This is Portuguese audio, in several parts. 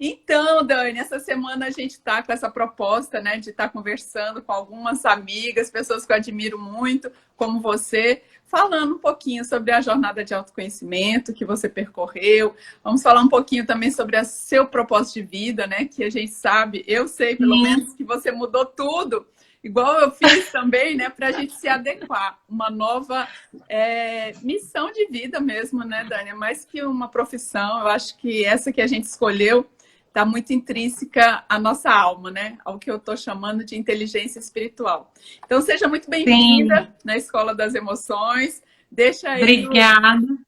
Então, Dani, essa semana a gente está com essa proposta, né, de estar conversando com algumas amigas, pessoas que eu admiro muito, como você, falando um pouquinho sobre a jornada de autoconhecimento que você percorreu. Vamos falar um pouquinho também sobre o seu propósito de vida, né, que a gente sabe, eu sei pelo menos que você mudou tudo, igual eu fiz também, né, para a gente se adequar. Uma nova missão de vida mesmo, né, Dani? É mais que uma profissão, eu acho que essa que a gente escolheu está muito intrínseca à nossa alma, né? Ao que eu estou chamando de inteligência espiritual. Então, seja muito bem-vinda na Escola das Emoções. Deixa aí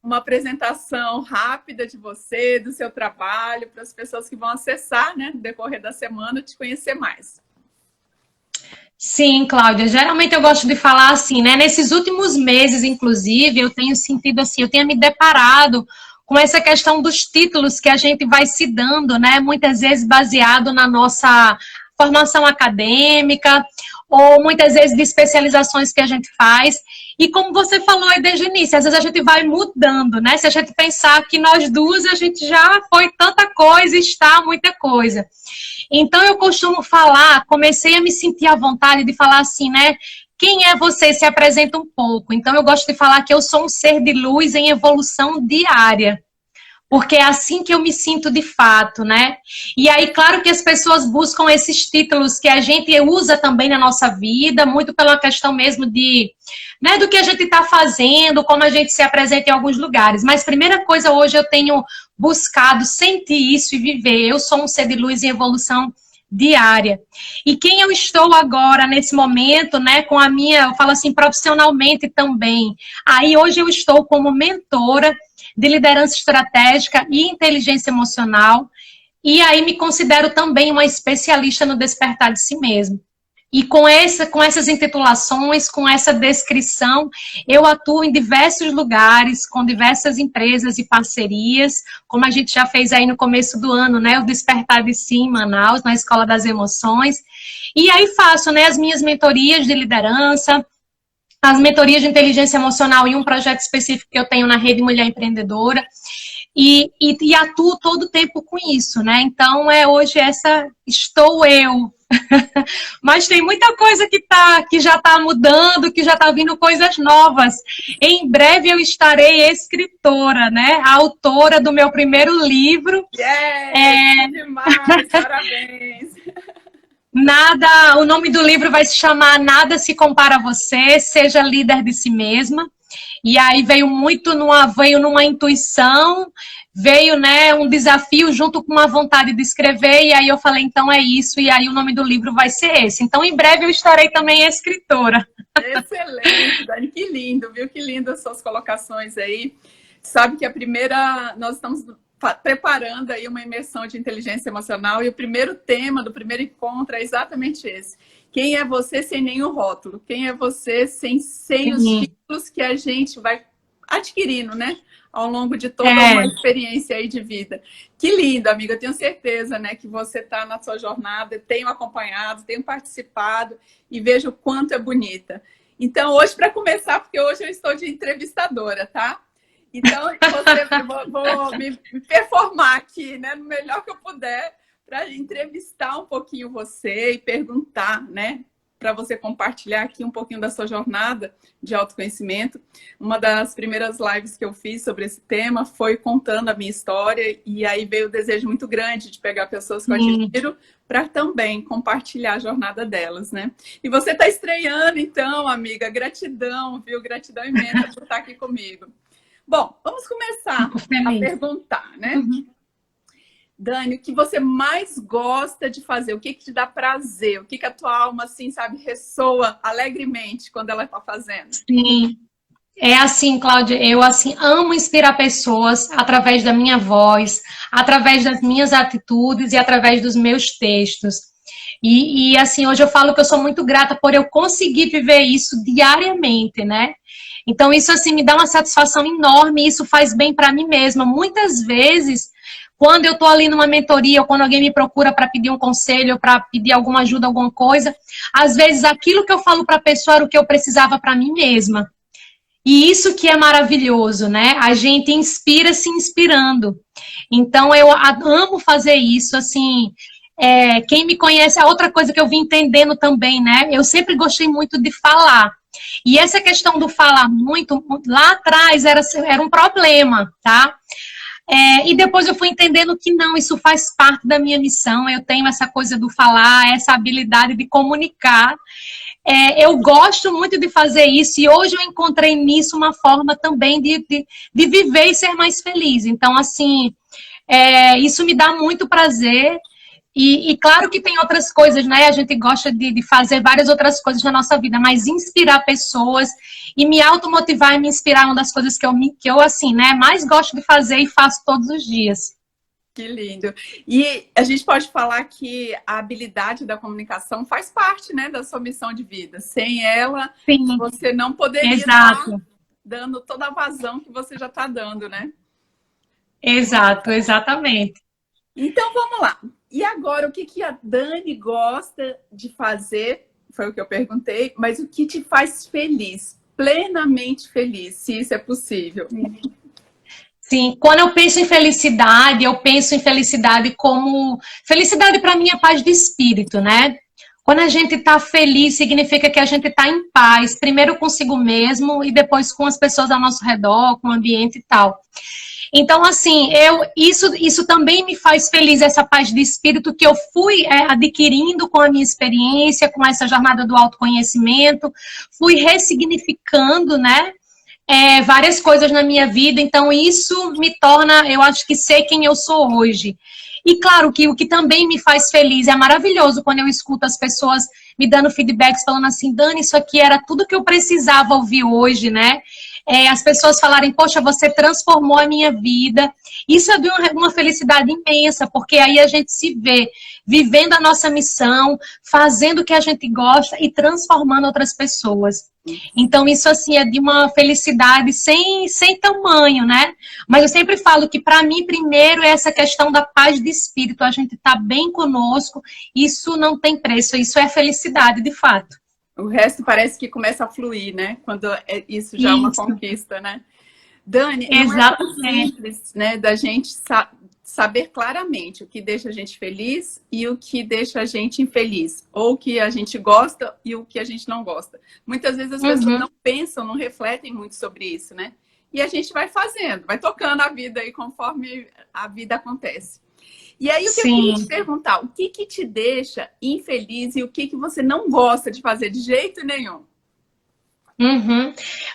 uma apresentação rápida de você, do seu trabalho, para as pessoas que vão acessar, né, no decorrer da semana, te conhecer mais. Sim, Cláudia, geralmente eu gosto de falar assim, né? Nesses últimos meses, inclusive, eu tenho sentido assim, eu tenho me deparado com essa questão dos títulos que a gente vai se dando, né? Muitas vezes baseado na nossa formação acadêmica, ou muitas vezes de especializações que a gente faz. E como você falou aí desde o início, às vezes a gente vai mudando, né? Se a gente pensar que nós duas, a gente já foi tanta coisa, está muita coisa. Então eu costumo falar, comecei a me sentir à vontade de falar assim, né? Quem é você? Se apresenta um pouco. Então eu gosto de falar que eu sou um ser de luz em evolução diária. Porque é assim que eu me sinto de fato, né? E aí, claro que as pessoas buscam esses títulos que a gente usa também na nossa vida, muito pela questão mesmo de, né, do que a gente está fazendo, como a gente se apresenta em alguns lugares. Mas primeira coisa, hoje eu tenho buscado sentir isso e viver. Eu sou um ser de luz em evolução diária. E quem eu estou agora, nesse momento, né, com a minha, eu falo assim, profissionalmente também. Aí hoje eu estou como mentora de liderança estratégica e inteligência emocional, e aí me considero também uma especialista no despertar de si mesmo. E com essas intitulações, com essa descrição, eu atuo em diversos lugares, com diversas empresas e parcerias, como a gente já fez aí no começo do ano, né, o Despertar de Si em Manaus, na Escola das Emoções, e aí faço, né, as minhas mentorias de liderança, as mentorias de inteligência emocional e um projeto específico que eu tenho na Rede Mulher Empreendedora, e atuo todo o tempo com isso, né? Então, hoje estou eu. Mas tem muita coisa que já está mudando, que já está vindo coisas novas. Em breve eu estarei escritora, né? A autora do meu primeiro livro. Demais, parabéns! O nome do livro vai se chamar Nada se compara a você, seja líder de si mesma. E aí veio numa intuição, veio, né, um desafio junto com uma vontade de escrever, e aí eu falei, então é isso, e aí o nome do livro vai ser esse. Então, em breve eu estarei também escritora. Excelente, Dani, que lindo, viu? Que lindo as suas colocações aí. Sabe que nós estamos preparando aí uma imersão de inteligência emocional, e o primeiro tema do primeiro encontro é exatamente esse. Quem é você sem nenhum rótulo? Quem é você sem os títulos que a gente vai adquirindo, né? Ao longo de toda uma experiência aí de vida. Que lindo, amiga. Eu tenho certeza, né, que você está na sua jornada, tenho acompanhado, tenho participado e vejo o quanto é bonita. Então, hoje, para começar, porque hoje eu estou de entrevistadora, tá? Então, vou me performar aqui, né, no melhor que eu puder, para entrevistar um pouquinho você e perguntar, né, para você compartilhar aqui um pouquinho da sua jornada de autoconhecimento. Uma das primeiras lives que eu fiz sobre esse tema foi contando a minha história, e aí veio o desejo muito grande de pegar pessoas que eu admiro para também compartilhar a jornada delas, né? E você está estreando, então, amiga, gratidão, viu? Gratidão imensa por estar aqui comigo. Bom, vamos começar a perguntar, né? Dani, o que você mais gosta de fazer? O que te dá prazer? O que a tua alma, assim, sabe, ressoa alegremente quando ela está fazendo? Sim. É assim, Cláudia, eu assim amo inspirar pessoas através da minha voz, através das minhas atitudes e através dos meus textos. E assim, hoje eu falo que eu sou muito grata por eu conseguir viver isso diariamente, né? Então isso assim me dá uma satisfação enorme e isso faz bem para mim mesma. Muitas vezes, quando eu estou ali numa mentoria ou quando alguém me procura para pedir um conselho, para pedir alguma ajuda, alguma coisa, às vezes aquilo que eu falo para a pessoa era o que eu precisava para mim mesma. E isso que é maravilhoso, né? A gente inspira se inspirando. Então, eu amo fazer isso, assim. Quem me conhece, a outra coisa que eu vim entendendo também, né? Eu sempre gostei muito de falar. E essa questão do falar muito, lá atrás era um problema, tá? E depois eu fui entendendo que não, isso faz parte da minha missão. Eu tenho essa coisa do falar, essa habilidade de comunicar. Eu gosto muito de fazer isso e hoje eu encontrei nisso uma forma também de viver e ser mais feliz. Então, assim, isso me dá muito prazer. E claro que tem outras coisas, né? A gente gosta de fazer várias outras coisas na nossa vida, mas inspirar pessoas e me automotivar e me inspirar é uma das coisas que eu assim, né, mais gosto de fazer e faço todos os dias. Que lindo. E a gente pode falar que a habilidade da comunicação faz parte, né, da sua missão de vida. Sem ela, Sim, você não poderia exato. estar dando toda a vazão que você já está dando, né? Exato, exatamente. Então, vamos lá. E agora, o que a Dani gosta de fazer? Foi o que eu perguntei, mas o que te faz feliz? Plenamente feliz, se isso é possível. Sim, quando eu penso em felicidade como... Felicidade para mim é paz de espírito, né? Quando a gente está feliz, significa que a gente está em paz, primeiro consigo mesmo e depois com as pessoas ao nosso redor, com o ambiente e tal. Então, assim, isso também me faz feliz, essa paz de espírito que eu fui adquirindo com a minha experiência, com essa jornada do autoconhecimento, fui ressignificando, né? Várias coisas na minha vida, então isso me torna, eu acho que ser quem eu sou hoje. E claro que o que também me faz feliz, é maravilhoso quando eu escuto as pessoas me dando feedbacks, falando assim, Dani, isso aqui era tudo que eu precisava ouvir hoje, né? As pessoas falarem, poxa, você transformou a minha vida. Isso é de uma felicidade imensa, porque aí a gente se vê vivendo a nossa missão, fazendo o que a gente gosta e transformando outras pessoas. Então, isso, assim, é de uma felicidade sem tamanho, né? Mas eu sempre falo que, para mim, primeiro é essa questão da paz de espírito. A gente tá bem conosco, isso não tem preço, isso é felicidade, de fato. O resto parece que começa a fluir, né? Quando isso já é uma conquista, né? Dani, não é tão simples, né, da gente saber claramente o que deixa a gente feliz e o que deixa a gente infeliz. Ou o que a gente gosta e o que a gente não gosta. Muitas vezes as pessoas não pensam, não refletem muito sobre isso, né? E a gente vai fazendo, vai tocando a vida aí conforme a vida acontece. E aí, o que eu queria te perguntar, o que te deixa infeliz e o que você não gosta de fazer de jeito nenhum?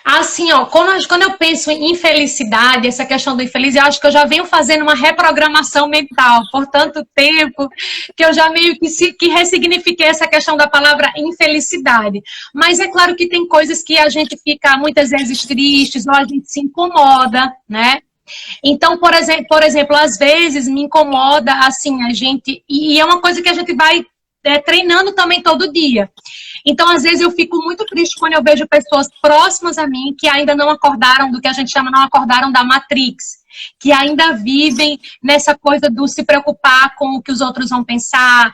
Assim, ó, quando eu penso em infelicidade, essa questão do infeliz, eu acho que eu já venho fazendo uma reprogramação mental por tanto tempo que eu já meio que ressignifiquei essa questão da palavra infelicidade. Mas é claro que tem coisas que a gente fica muitas vezes tristes ou a gente se incomoda, né? Então, por exemplo, às vezes me incomoda, assim, a gente... E é uma coisa que a gente vai treinando também todo dia. Então, às vezes, eu fico muito triste quando eu vejo pessoas próximas a mim que ainda não acordaram do que a gente chama, não acordaram da Matrix, que ainda vivem nessa coisa do se preocupar com o que os outros vão pensar,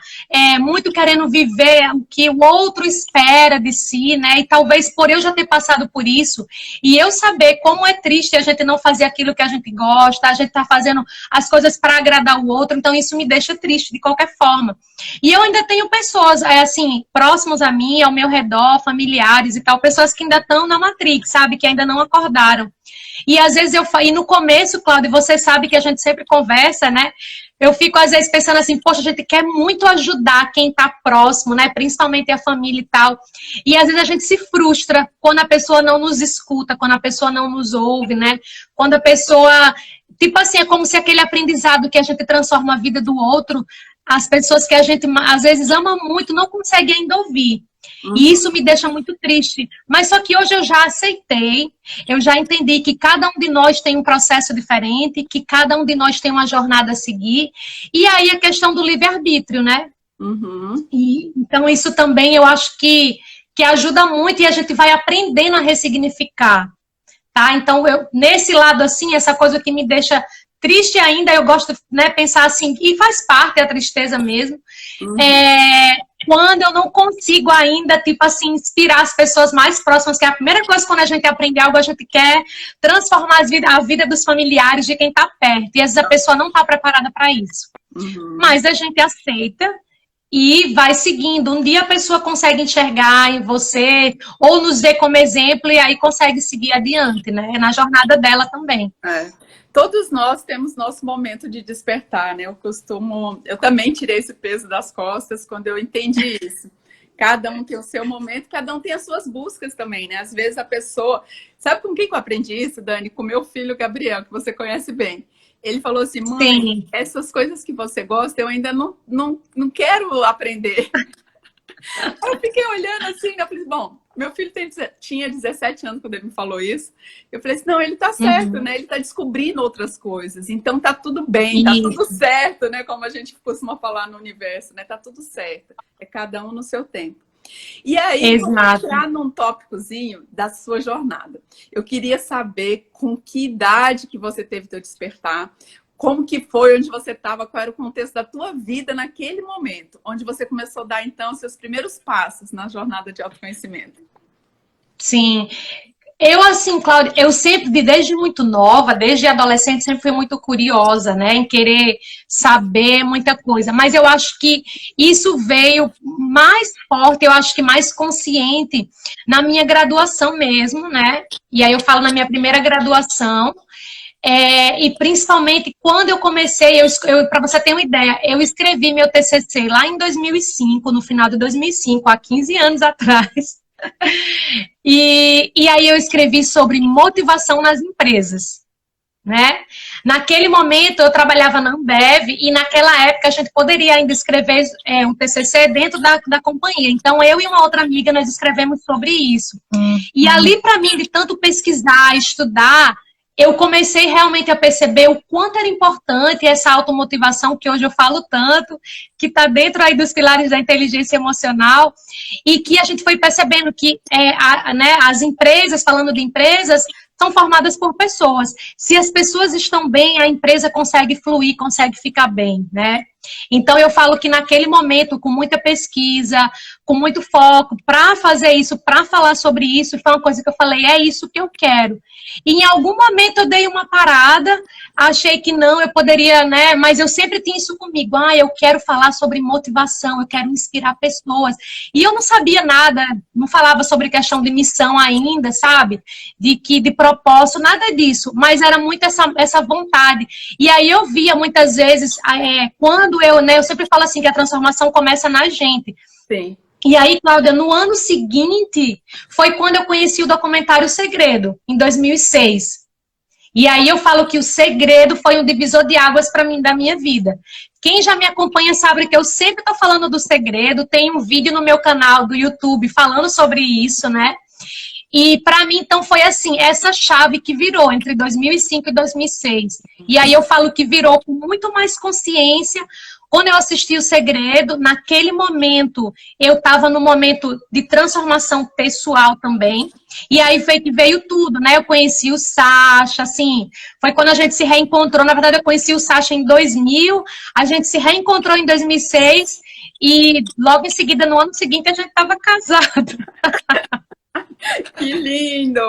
muito querendo viver o que o outro espera de si, né? E talvez por eu já ter passado por isso, e eu saber como é triste a gente não fazer aquilo que a gente gosta, a gente tá fazendo as coisas para agradar o outro, então isso me deixa triste de qualquer forma. E eu ainda tenho pessoas, assim, próximos a mim, ao meu redor, familiares e tal, pessoas que ainda estão na Matrix, sabe? Que ainda não acordaram. E às vezes e no começo, Cláudia, você sabe que a gente sempre conversa, né? Eu fico às vezes pensando assim, poxa, a gente quer muito ajudar quem tá próximo, né? Principalmente a família e tal. E às vezes a gente se frustra quando a pessoa não nos escuta, quando a pessoa não nos ouve, né? Quando a pessoa... Tipo assim, é como se aquele aprendizado que a gente transforma a vida do outro, as pessoas que a gente às vezes ama muito não conseguem ainda ouvir. E isso me deixa muito triste. Mas só que hoje eu já aceitei, eu já entendi que cada um de nós tem um processo diferente, que cada um de nós tem uma jornada a seguir. E aí a questão do livre-arbítrio, né? E, então isso também eu acho que ajuda muito e a gente vai aprendendo a ressignificar. Tá? Então, nesse lado assim, essa coisa que me deixa triste ainda, eu gosto de pensar assim, e faz parte da tristeza mesmo, quando eu não consigo ainda, tipo assim, inspirar as pessoas mais próximas, que é a primeira coisa quando a gente aprende algo, a gente quer transformar a vida dos familiares, de quem está perto. E às vezes a pessoa não está preparada para isso. Mas a gente aceita e vai seguindo. Um dia a pessoa consegue enxergar em você, ou nos ver como exemplo, e aí consegue seguir adiante, né? Na jornada dela também. Todos nós temos nosso momento de despertar, né? Eu também tirei esse peso das costas quando eu entendi isso. Cada um tem o seu momento, cada um tem as suas buscas também, né? Às vezes a pessoa... Sabe com quem que eu aprendi isso, Dani? Com meu filho Gabriel, que você conhece bem. Ele falou assim, mãe, sim, essas coisas que você gosta, eu ainda não quero aprender. Eu fiquei olhando assim, eu falei, bom, meu filho tinha 17 anos quando ele me falou isso. Eu falei assim, não, ele tá certo, né? Ele tá descobrindo outras coisas. Então tá tudo bem, tá tudo certo, né? Como a gente costuma falar no universo, né? Tá tudo certo. É cada um no seu tempo. E aí, vamos entrar num tópicozinho da sua jornada. Eu queria saber com que idade que você teve teu despertar, como que foi, onde você estava, qual era o contexto da tua vida naquele momento, onde você começou a dar, então, seus primeiros passos na jornada de autoconhecimento. Sim. Eu, assim, Cláudia, eu sempre, desde muito nova, desde adolescente, sempre fui muito curiosa, né, em querer saber muita coisa. Mas eu acho que isso veio mais forte, eu acho que mais consciente na minha graduação mesmo, né? E aí eu falo na minha primeira graduação, e principalmente quando eu comecei, para você ter uma ideia, eu escrevi meu TCC lá em 2005, no final de 2005, há 15 anos atrás. E aí eu escrevi sobre motivação nas empresas, né? Naquele momento eu trabalhava na Ambev e naquela época a gente poderia ainda escrever um TCC dentro da companhia. Então eu e uma outra amiga nós escrevemos sobre isso. E ali para mim, de tanto pesquisar, estudar, eu comecei realmente a perceber o quanto era importante essa automotivação que hoje eu falo tanto, que está dentro aí dos pilares da inteligência emocional, e que a gente foi percebendo que né, as empresas, falando de empresas, são formadas por pessoas. Se as pessoas estão bem, a empresa consegue fluir, consegue ficar bem, né? Então eu falo que naquele momento, com muita pesquisa, com muito foco, para fazer isso, para falar sobre isso, foi uma coisa que eu falei, é isso que eu quero. E em algum momento eu dei uma parada, achei que não, eu poderia, né? Mas eu sempre tinha isso comigo, eu quero falar sobre motivação, eu quero inspirar pessoas. E eu não sabia nada, não falava sobre questão de missão ainda, sabe? De propósito, nada disso, mas era muito essa vontade. E aí eu via muitas vezes, quando eu sempre falo assim, que a transformação começa na gente. Sim. E aí, Cláudia, no ano seguinte, foi quando eu conheci o documentário O Segredo, em 2006. E aí eu falo que O Segredo foi um divisor de águas para mim, da minha vida. Quem já me acompanha sabe que eu sempre estou falando do Segredo, tem um vídeo no meu canal do YouTube falando sobre isso, né? E para mim, então, foi assim, essa chave que virou entre 2005 e 2006. E aí eu falo que virou com muito mais consciência. Quando eu assisti O Segredo, naquele momento, eu estava no momento de transformação pessoal também. E aí foi que veio tudo, né? Eu conheci o Sacha, assim, foi quando a gente se reencontrou. Na verdade, eu conheci o Sacha em 2000, a gente se reencontrou em 2006 e logo em seguida, no ano seguinte, a gente estava casado. Que lindo!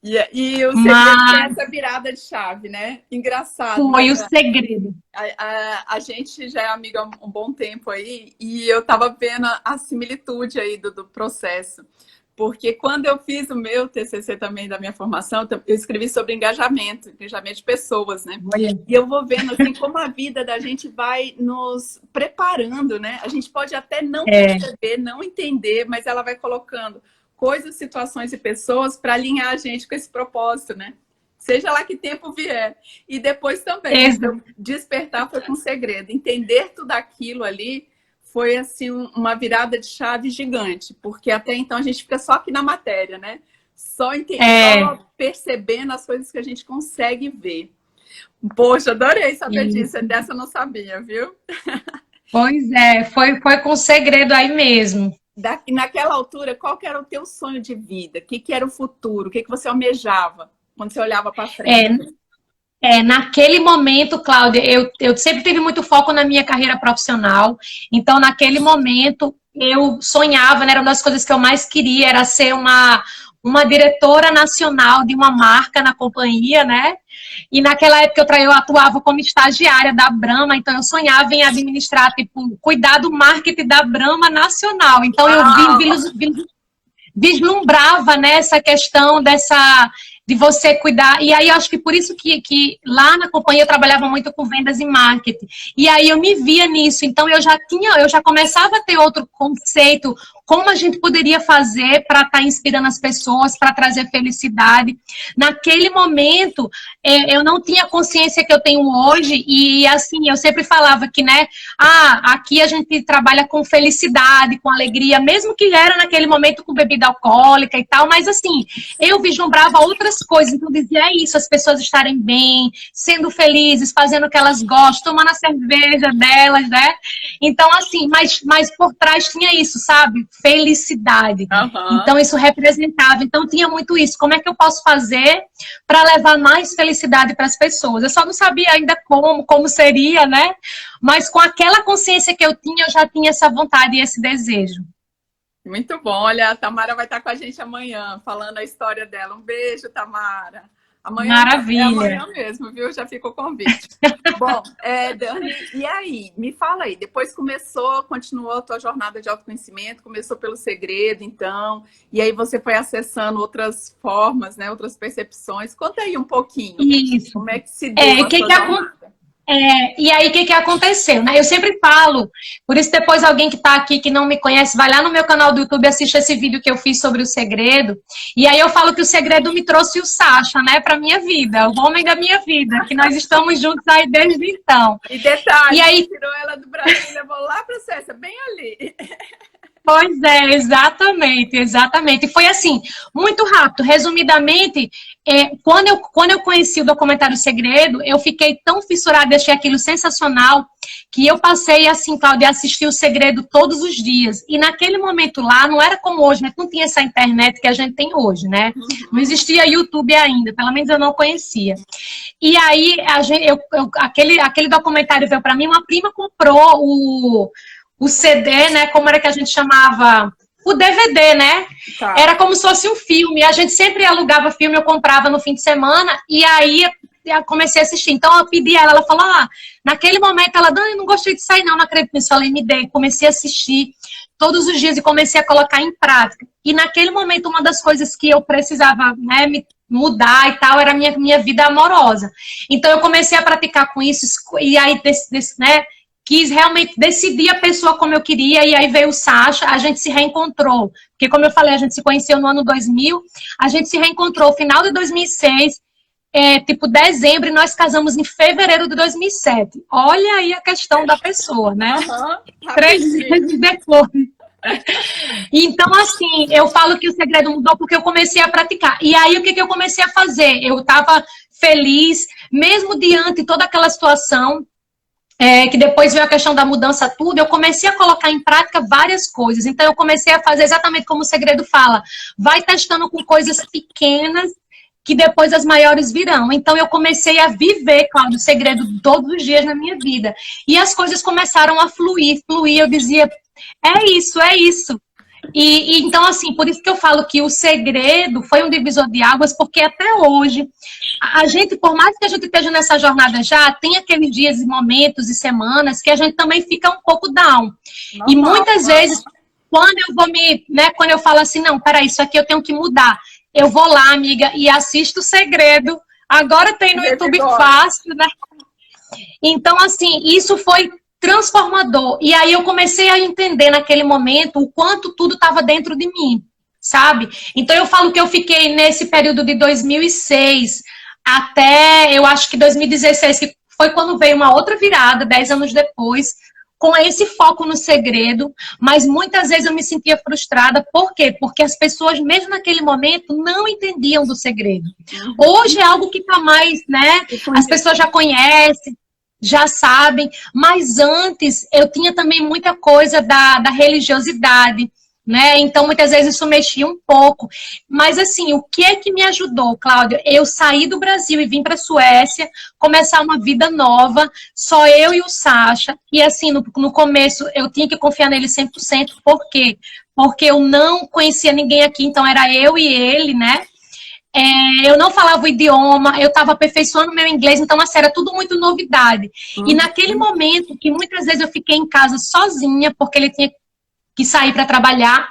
E o segredo é essa virada de chave, né? Engraçado. Foi o segredo. A gente já é amiga há um bom tempo aí, e eu tava vendo a similitude aí do processo. Porque quando eu fiz o meu TCC também da minha formação, eu escrevi sobre engajamento de pessoas, né? Olha. E eu vou vendo assim como a vida da gente vai nos preparando, né? A gente pode até não perceber, não entender, mas ela vai colocando coisas, situações e pessoas para alinhar a gente com esse propósito, né? Seja lá que tempo vier. E depois também, despertar foi com segredo. Entender tudo aquilo ali foi, assim, uma virada de chave gigante. Porque até então a gente fica só aqui na matéria, né? Só percebendo as coisas que a gente consegue ver. Poxa, adorei saber disso. Dessa eu não sabia, viu? Pois é, foi com segredo aí mesmo. Naquela altura, qual que era o teu sonho de vida? O que era o futuro? O que você almejava quando você olhava para frente? Naquele momento, Cláudia, eu sempre tive muito foco na minha carreira profissional. Então, naquele momento, eu sonhava, né, era uma das coisas que eu mais queria, era ser uma diretora nacional de uma marca na companhia, né? E naquela época eu atuava como estagiária da Brahma, então eu sonhava em administrar, tipo, cuidar do marketing da Brahma nacional. Então eu vislumbrava, né, essa questão de você cuidar. E aí, eu acho que por isso que lá na companhia eu trabalhava muito com vendas e marketing. E aí eu me via nisso. Então, eu já começava a ter outro conceito, como a gente poderia fazer para estar inspirando as pessoas, para trazer felicidade. Naquele momento, eu não tinha a consciência que eu tenho hoje. E, assim, eu sempre falava que, né, aqui a gente trabalha com felicidade, com alegria, mesmo que era naquele momento com bebida alcoólica e tal, mas, assim, eu vislumbrava outras coisas, então dizia, é isso, as pessoas estarem bem, sendo felizes, fazendo o que elas gostam, tomando a cerveja delas, né? Então, assim, mas por trás tinha isso, sabe? Felicidade. Uhum. Então, isso representava. Então, tinha muito isso. Como é que eu posso fazer para levar mais felicidade para as pessoas? Eu só não sabia ainda como seria, né? Mas com aquela consciência que eu tinha, eu já tinha essa vontade e esse desejo. Muito bom. Olha, a Tamara vai estar com a gente amanhã, falando a história dela. Um beijo, Tamara. Amanhã Maravilha. É amanhã mesmo, viu? Já fica o convite. Bom, Dani, e aí? Me fala aí. Depois continuou a tua jornada de autoconhecimento, começou pelo segredo, então. E aí você foi acessando outras formas, né? Outras percepções. Conta aí um pouquinho. Isso. Como é que se deu a sua jornada? E aí, o que aconteceu? Né? Eu sempre falo, por isso depois alguém que está aqui, que não me conhece, vai lá no meu canal do YouTube, assiste esse vídeo que eu fiz sobre o segredo, e aí eu falo que o segredo me trouxe o Sacha, né, para minha vida, o homem da minha vida, que nós estamos juntos aí desde então. E detalhe, e aí, tirou ela do Brasil e levou lá para César, bem ali. Pois é, exatamente. E foi assim, muito rápido. Resumidamente, quando eu conheci o documentário Segredo, eu fiquei tão fissurada, achei aquilo sensacional, que eu passei, assim, Cláudia, a assistir o Segredo todos os dias. E naquele momento lá, não era como hoje, né? Não tinha essa internet que a gente tem hoje, né? Não existia YouTube ainda, pelo menos eu não conhecia. E aí, aquele documentário veio para mim, uma prima comprou o CD, né? Como era que a gente chamava? O DVD, né? Tá. Era como se fosse um filme. A gente sempre alugava filme, eu comprava no fim de semana, e aí eu comecei a assistir. Então eu pedi a ela falou, naquele momento, ela, Dani, não gostei de sair, não acredito nisso. Eu falei, me dei, comecei a assistir todos os dias e comecei a colocar em prática. E naquele momento, uma das coisas que eu precisava, né, me mudar e tal, era a minha vida amorosa. Então eu comecei a praticar com isso, e aí, né? Quis realmente decidir a pessoa como eu queria, e aí veio o Sacha, a gente se reencontrou. Porque, como eu falei, a gente se conheceu no ano 2000, a gente se reencontrou no final de 2006, tipo dezembro, e nós casamos em fevereiro de 2007. Olha aí a questão da pessoa, né? 3 meses depois. Então, assim, eu falo que o segredo mudou porque eu comecei a praticar. E aí, o que eu comecei a fazer? Eu estava feliz, mesmo diante de toda aquela situação, que depois veio a questão da mudança tudo, eu comecei a colocar em prática várias coisas. Então, eu comecei a fazer exatamente como o segredo fala. Vai testando com coisas pequenas, que depois as maiores virão. Então, eu comecei a viver, Cláudio, o segredo todos os dias na minha vida. E as coisas começaram a fluir. Eu dizia, é isso. E então, assim, por isso que eu falo que o segredo foi um divisor de águas, porque até hoje, a gente, por mais que a gente esteja nessa jornada já, tem aqueles dias e momentos e semanas que a gente também fica um pouco down. E muitas vezes, quando eu vou quando eu falo assim, não, peraí, isso aqui eu tenho que mudar, eu vou lá, amiga, e assisto o segredo. Agora tem no YouTube fácil, né? Então, assim, isso foi transformador. E aí eu comecei a entender naquele momento o quanto tudo estava dentro de mim, sabe? Então eu falo que eu fiquei nesse período de 2006 até, eu acho que 2016, que foi quando veio uma outra virada, 10 anos depois, com esse foco no segredo, mas muitas vezes eu me sentia frustrada. Por quê? Porque as pessoas, mesmo naquele momento, não entendiam do segredo. Hoje é algo que está mais, né? As pessoas já conhecem, já sabem, mas antes eu tinha também muita coisa da religiosidade, né? Então, muitas vezes isso mexia um pouco. Mas, assim, o que é que me ajudou, Cláudia? Eu saí do Brasil e vim para a Suécia, começar uma vida nova, só eu e o Sacha. E, assim, no começo, eu tinha que confiar nele 100%. Por quê? Porque eu não conhecia ninguém aqui, então era eu e ele, né? Eu não falava o idioma, eu estava aperfeiçoando meu inglês, então, assim, era tudo muito novidade. E naquele momento, que muitas vezes eu fiquei em casa sozinha, porque ele tinha que sair para trabalhar.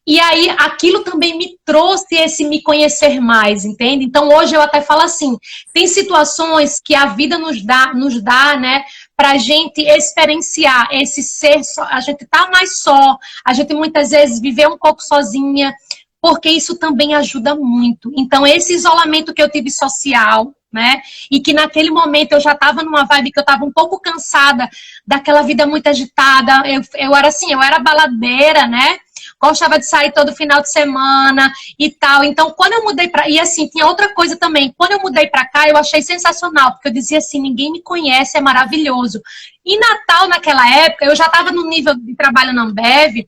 E aí, aquilo também me trouxe esse me conhecer mais, entende? Então, hoje eu até falo assim, tem situações que a vida nos dá, né, para a gente experienciar esse ser só, a gente tá mais só, a gente muitas vezes viver um pouco sozinha, porque isso também ajuda muito. Então, esse isolamento que eu tive social, né? E que naquele momento eu já estava numa vibe que eu estava um pouco cansada daquela vida muito agitada. Eu era assim, eu era baladeira, né? Gostava de sair todo final de semana e tal. Então, quando eu mudei para... E assim, tinha outra coisa também. Quando eu mudei para cá, eu achei sensacional, porque eu dizia assim, ninguém me conhece, é maravilhoso. E Natal, naquela época, eu já estava no nível de trabalho na Ambev,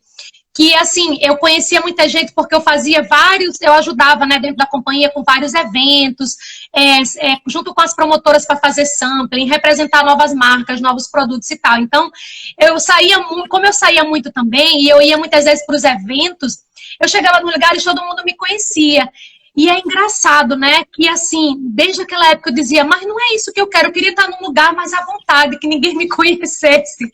que, assim, eu conhecia muita gente porque eu fazia eu ajudava, né, dentro da companhia com vários eventos, junto com as promotoras para fazer sampling, representar novas marcas, novos produtos e tal. Então, como eu saía muito também, e eu ia muitas vezes para os eventos, eu chegava no lugar e todo mundo me conhecia. E é engraçado, né, que assim, desde aquela época eu dizia, mas não é isso que eu quero, eu queria estar num lugar mais à vontade, que ninguém me conhecesse.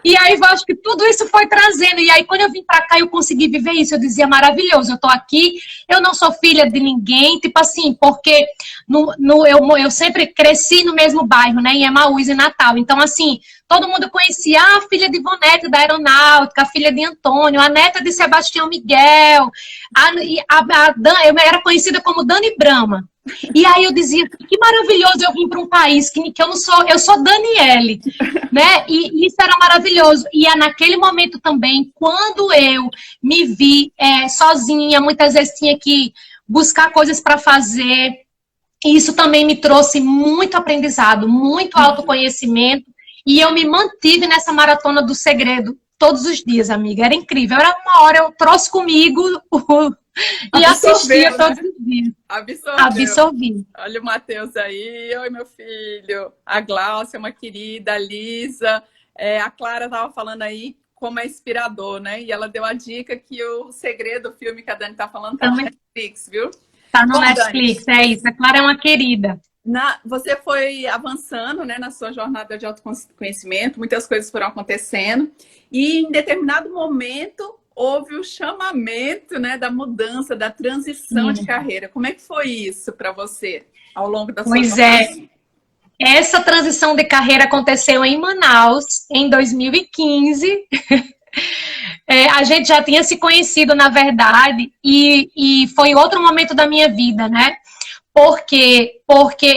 E aí eu acho que tudo isso foi trazendo, e aí quando eu vim pra cá eu consegui viver isso, eu dizia, maravilhoso, eu tô aqui, eu não sou filha de ninguém, tipo assim, porque eu sempre cresci no mesmo bairro, né, em Emaús, em Natal, então assim, todo mundo conhecia a filha de Ivonete da Aeronáutica, a filha de Antônio, a neta de Sebastião Miguel, eu era conhecida como Dani Brahma. E aí eu dizia, que maravilhoso eu vim para um país que eu não sou, eu sou Daniele, né? E isso era maravilhoso. E naquele momento também, quando eu me vi sozinha, muitas vezes tinha que buscar coisas para fazer, e isso também me trouxe muito aprendizado, muito autoconhecimento. E eu me mantive nessa maratona do segredo todos os dias, amiga. Era incrível. Era uma hora, eu trouxe comigo e assistia, né? Todos os dios. Absorvi. Olha o Matheus aí. Oi, meu filho. A Gláucia, uma querida. A Lisa. A Clara estava falando aí como é inspirador, né? E ela deu a dica que o segredo, o filme que a Dani está falando, está no Netflix, viu? Está no Netflix, Dani, é isso. A Clara é uma querida. Você foi avançando, né, na sua jornada de autoconhecimento, muitas coisas foram acontecendo, e em determinado momento houve o chamamento, né, da mudança, da transição de carreira. Como é que foi isso para você ao longo da sua jornada? Pois essa transição de carreira aconteceu em Manaus, em 2015. A gente já tinha se conhecido, na verdade, e foi outro momento da minha vida, né? Porque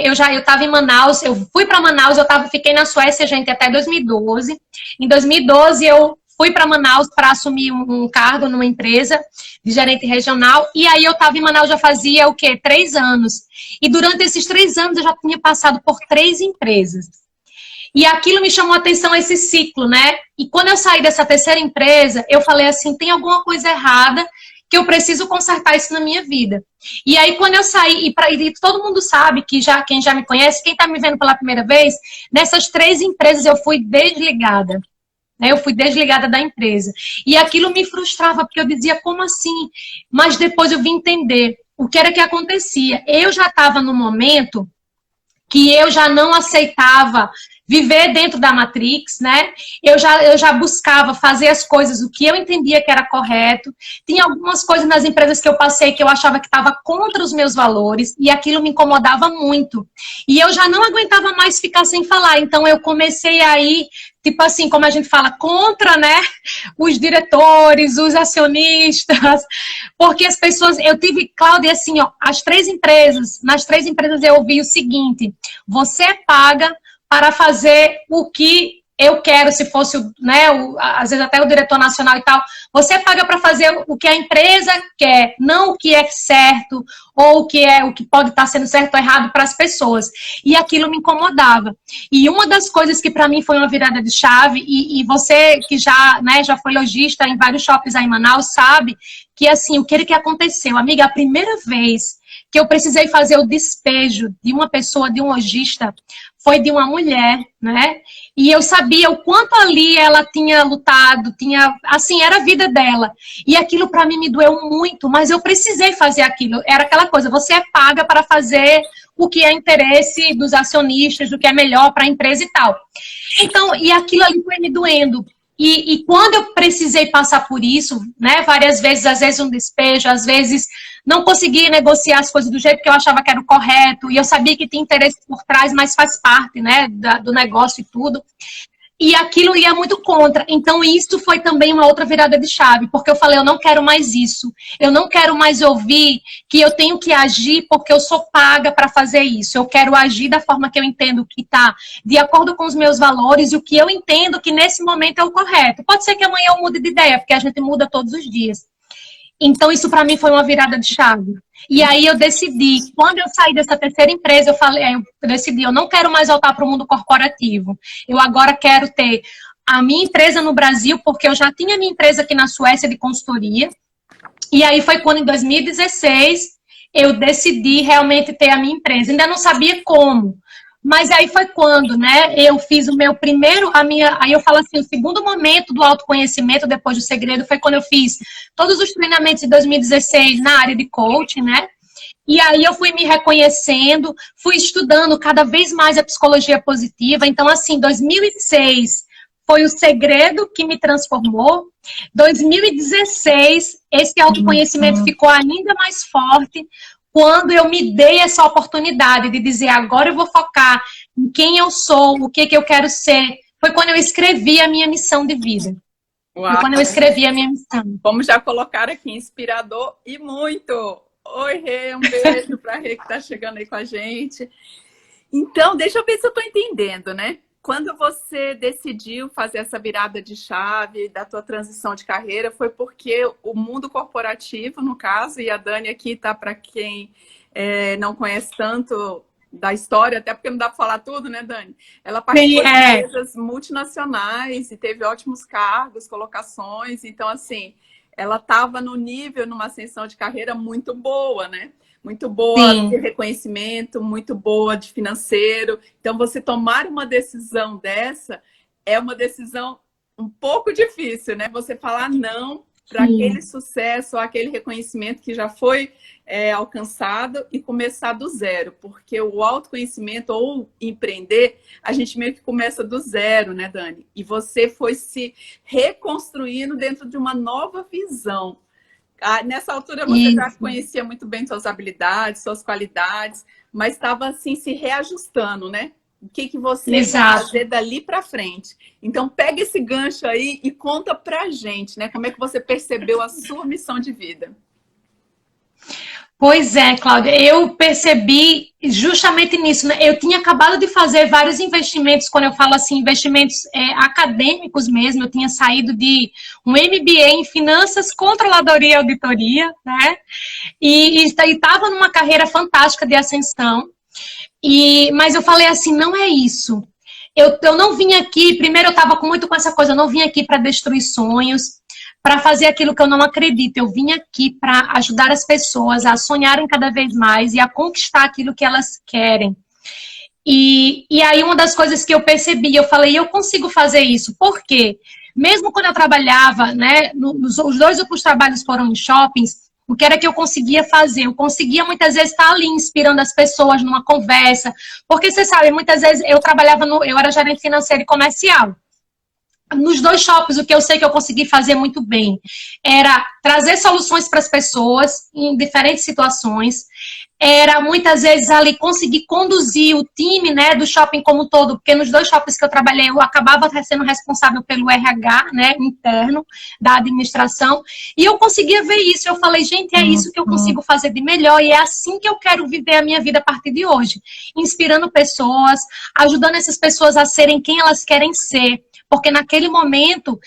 eu estava em Manaus, eu fui para Manaus, fiquei na Suécia, gente, até 2012. Em 2012, eu fui para Manaus para assumir um cargo numa empresa de gerente regional. E aí eu estava em Manaus já fazia, 3 anos. E durante esses 3 anos, eu já tinha passado por 3 empresas. E aquilo me chamou a atenção, esse ciclo, né? E quando eu saí dessa terceira empresa, eu falei assim, tem alguma coisa errada que eu preciso consertar isso na minha vida. E aí, quando eu saí, e todo mundo sabe, quem já me conhece, quem está me vendo pela primeira vez, nessas 3 empresas eu fui desligada. Né? Eu fui desligada da empresa. E aquilo me frustrava, porque eu dizia, como assim? Mas depois eu vim entender o que era que acontecia. Eu já estava no momento que eu já não aceitava viver dentro da Matrix, né? Eu já buscava fazer as coisas, o que eu entendia que era correto. Tinha algumas coisas nas empresas que eu passei que eu achava que estava contra os meus valores e aquilo me incomodava muito. E eu já não aguentava mais ficar sem falar. Então eu comecei aí, tipo assim, como a gente fala, contra, né? Os diretores, os acionistas, porque as pessoas... Eu tive, Cláudia, assim, ó, nas 3 empresas eu ouvi o seguinte: você paga para fazer o que eu quero, se fosse, né, às vezes até o diretor nacional e tal, você paga para fazer o que a empresa quer, não o que é certo, ou o que pode estar sendo certo ou errado para as pessoas. E aquilo me incomodava. E uma das coisas que para mim foi uma virada de chave, e você que já, né, já foi lojista em vários shoppings aí em Manaus, sabe que, assim, o que aconteceu? Amiga, a primeira vez que eu precisei fazer o despejo de uma pessoa, de um lojista, foi de uma mulher, né? E eu sabia o quanto ali ela tinha lutado, assim, era a vida dela. E aquilo para mim me doeu muito, mas eu precisei fazer aquilo. Era aquela coisa, você é paga para fazer o que é interesse dos acionistas, do que é melhor para a empresa e tal. Então, e aquilo ali foi me doendo. E quando eu precisei passar por isso, né, várias vezes, às vezes um despejo, às vezes não consegui negociar as coisas do jeito que eu achava que era o correto, e eu sabia que tinha interesse por trás, mas faz parte, né, do negócio e tudo. E aquilo ia muito contra. Então, isso foi também uma outra virada de chave, porque eu falei, eu não quero mais isso. Eu não quero mais ouvir que eu tenho que agir porque eu sou paga para fazer isso. Eu quero agir da forma que eu entendo que está de acordo com os meus valores e o que eu entendo que nesse momento é o correto. Pode ser que amanhã eu mude de ideia, porque a gente muda todos os dias. Então, isso para mim foi uma virada de chave. E aí eu decidi, quando eu saí dessa terceira empresa, eu decidi, eu não quero mais voltar para o mundo corporativo. Eu agora quero ter a minha empresa no Brasil, porque eu já tinha minha empresa aqui na Suécia de consultoria. E aí foi quando, em 2016, eu decidi realmente ter a minha empresa. Ainda não sabia como. Mas aí foi quando, né, eu fiz o meu primeiro, aí eu falo assim, o segundo momento do autoconhecimento, depois do segredo, foi quando eu fiz todos os treinamentos de 2016 na área de coaching, né, e aí eu fui me reconhecendo, fui estudando cada vez mais a psicologia positiva, então assim, 2006 foi o segredo que me transformou, 2016 esse autoconhecimento ficou ainda mais forte, quando eu me dei essa oportunidade de dizer, agora eu vou focar em quem eu sou, o que eu quero ser, foi quando eu escrevi a minha missão de vida. Uau. Foi quando eu escrevi a minha missão. Vamos já colocar aqui, inspirador e muito. Oi, Rê, um beijo para a Rê que está chegando aí com a gente. Então, deixa eu ver se eu estou entendendo, né? Quando você decidiu fazer essa virada de chave da tua transição de carreira, foi porque o mundo corporativo, no caso, e a Dani aqui tá para quem não conhece tanto da história, até porque não dá para falar tudo, né, Dani? Ela participou de empresas multinacionais e teve ótimos cargos, colocações, então, assim, ela estava no nível, numa ascensão de carreira muito boa, né? Muito boa de reconhecimento, muito boa de financeiro. Então, você tomar uma decisão dessa é uma decisão um pouco difícil, né? Você falar não para aquele sucesso, aquele reconhecimento que já foi alcançado e começar do zero. Porque o autoconhecimento ou empreender, a gente meio que começa do zero, né, Dani? E você foi se reconstruindo dentro de uma nova visão. Nessa altura você já conhecia muito bem suas habilidades, suas qualidades, mas estava assim se reajustando, né? O que você vai fazer dali para frente. Então pega esse gancho aí e conta pra gente, né? Como é que você percebeu a sua missão de vida? Pois é, Cláudia, eu percebi justamente nisso, né? Eu tinha acabado de fazer vários investimentos, quando eu falo assim, investimentos acadêmicos mesmo, eu tinha saído de um MBA em Finanças, Controladoria e Auditoria, né? E estava numa carreira fantástica de ascensão, mas eu falei assim, não é isso. Eu não vim aqui, primeiro eu estava muito com essa coisa, eu não vim aqui para destruir sonhos, para fazer aquilo que eu não acredito. Eu vim aqui para ajudar as pessoas a sonharem cada vez mais e a conquistar aquilo que elas querem. E aí uma das coisas que eu percebi, eu falei, eu consigo fazer isso. Por quê? Mesmo quando eu trabalhava, né, os dois outros trabalhos foram em shoppings, o que era que eu conseguia fazer? Eu conseguia muitas vezes estar ali inspirando as pessoas numa conversa. Porque você sabe, muitas vezes eu era gerente financeiro e comercial. Nos dois shoppings, o que eu sei que eu consegui fazer muito bem era trazer soluções para as pessoas em diferentes situações. Era, muitas vezes, ali conseguir conduzir o time, né, do shopping como um todo, porque nos dois shoppings que eu trabalhei, eu acabava sendo responsável pelo RH, né, interno da administração, e eu conseguia ver isso. Eu falei, gente, é isso que eu consigo fazer de melhor, e é assim que eu quero viver a minha vida a partir de hoje. Inspirando pessoas, ajudando essas pessoas a serem quem elas querem ser. Porque naquele momento,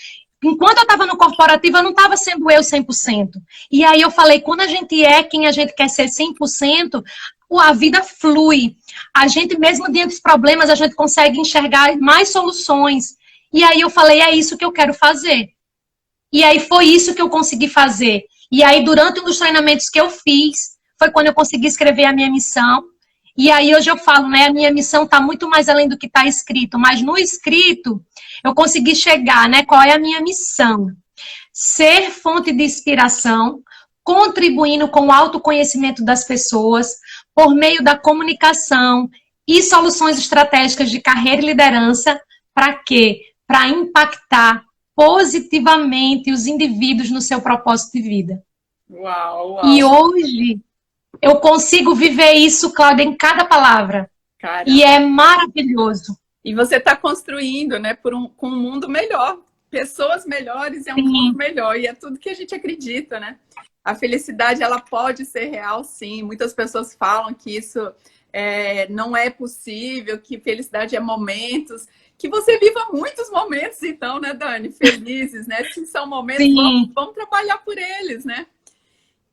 enquanto eu estava no corporativo, eu não estava sendo eu 100%. E aí eu falei, quando a gente é quem a gente quer ser 100%, a vida flui. A gente, mesmo diante dos problemas, a gente consegue enxergar mais soluções. E aí eu falei, é isso que eu quero fazer. E aí foi isso que eu consegui fazer. E aí, durante um dos treinamentos que eu fiz, foi quando eu consegui escrever a minha missão. E aí hoje eu falo, né, a minha missão está muito mais além do que está escrito. Mas no escrito, eu consegui chegar, né? Qual é a minha missão? Ser fonte de inspiração, contribuindo com o autoconhecimento das pessoas, por meio da comunicação e soluções estratégicas de carreira e liderança, para quê? Para impactar positivamente os indivíduos no seu propósito de vida. Uau, uau. E hoje eu consigo viver isso, Cláudia, em cada palavra. Caramba. E é maravilhoso. E você está construindo, né, com um mundo melhor. Pessoas melhores é um mundo melhor. E é tudo que a gente acredita, né? A felicidade, ela pode ser real, sim. Muitas pessoas falam que isso não é possível, que felicidade é momentos. Que você viva muitos momentos, então, né, Dani? Felizes, né? Se são momentos, vamos trabalhar por eles, né?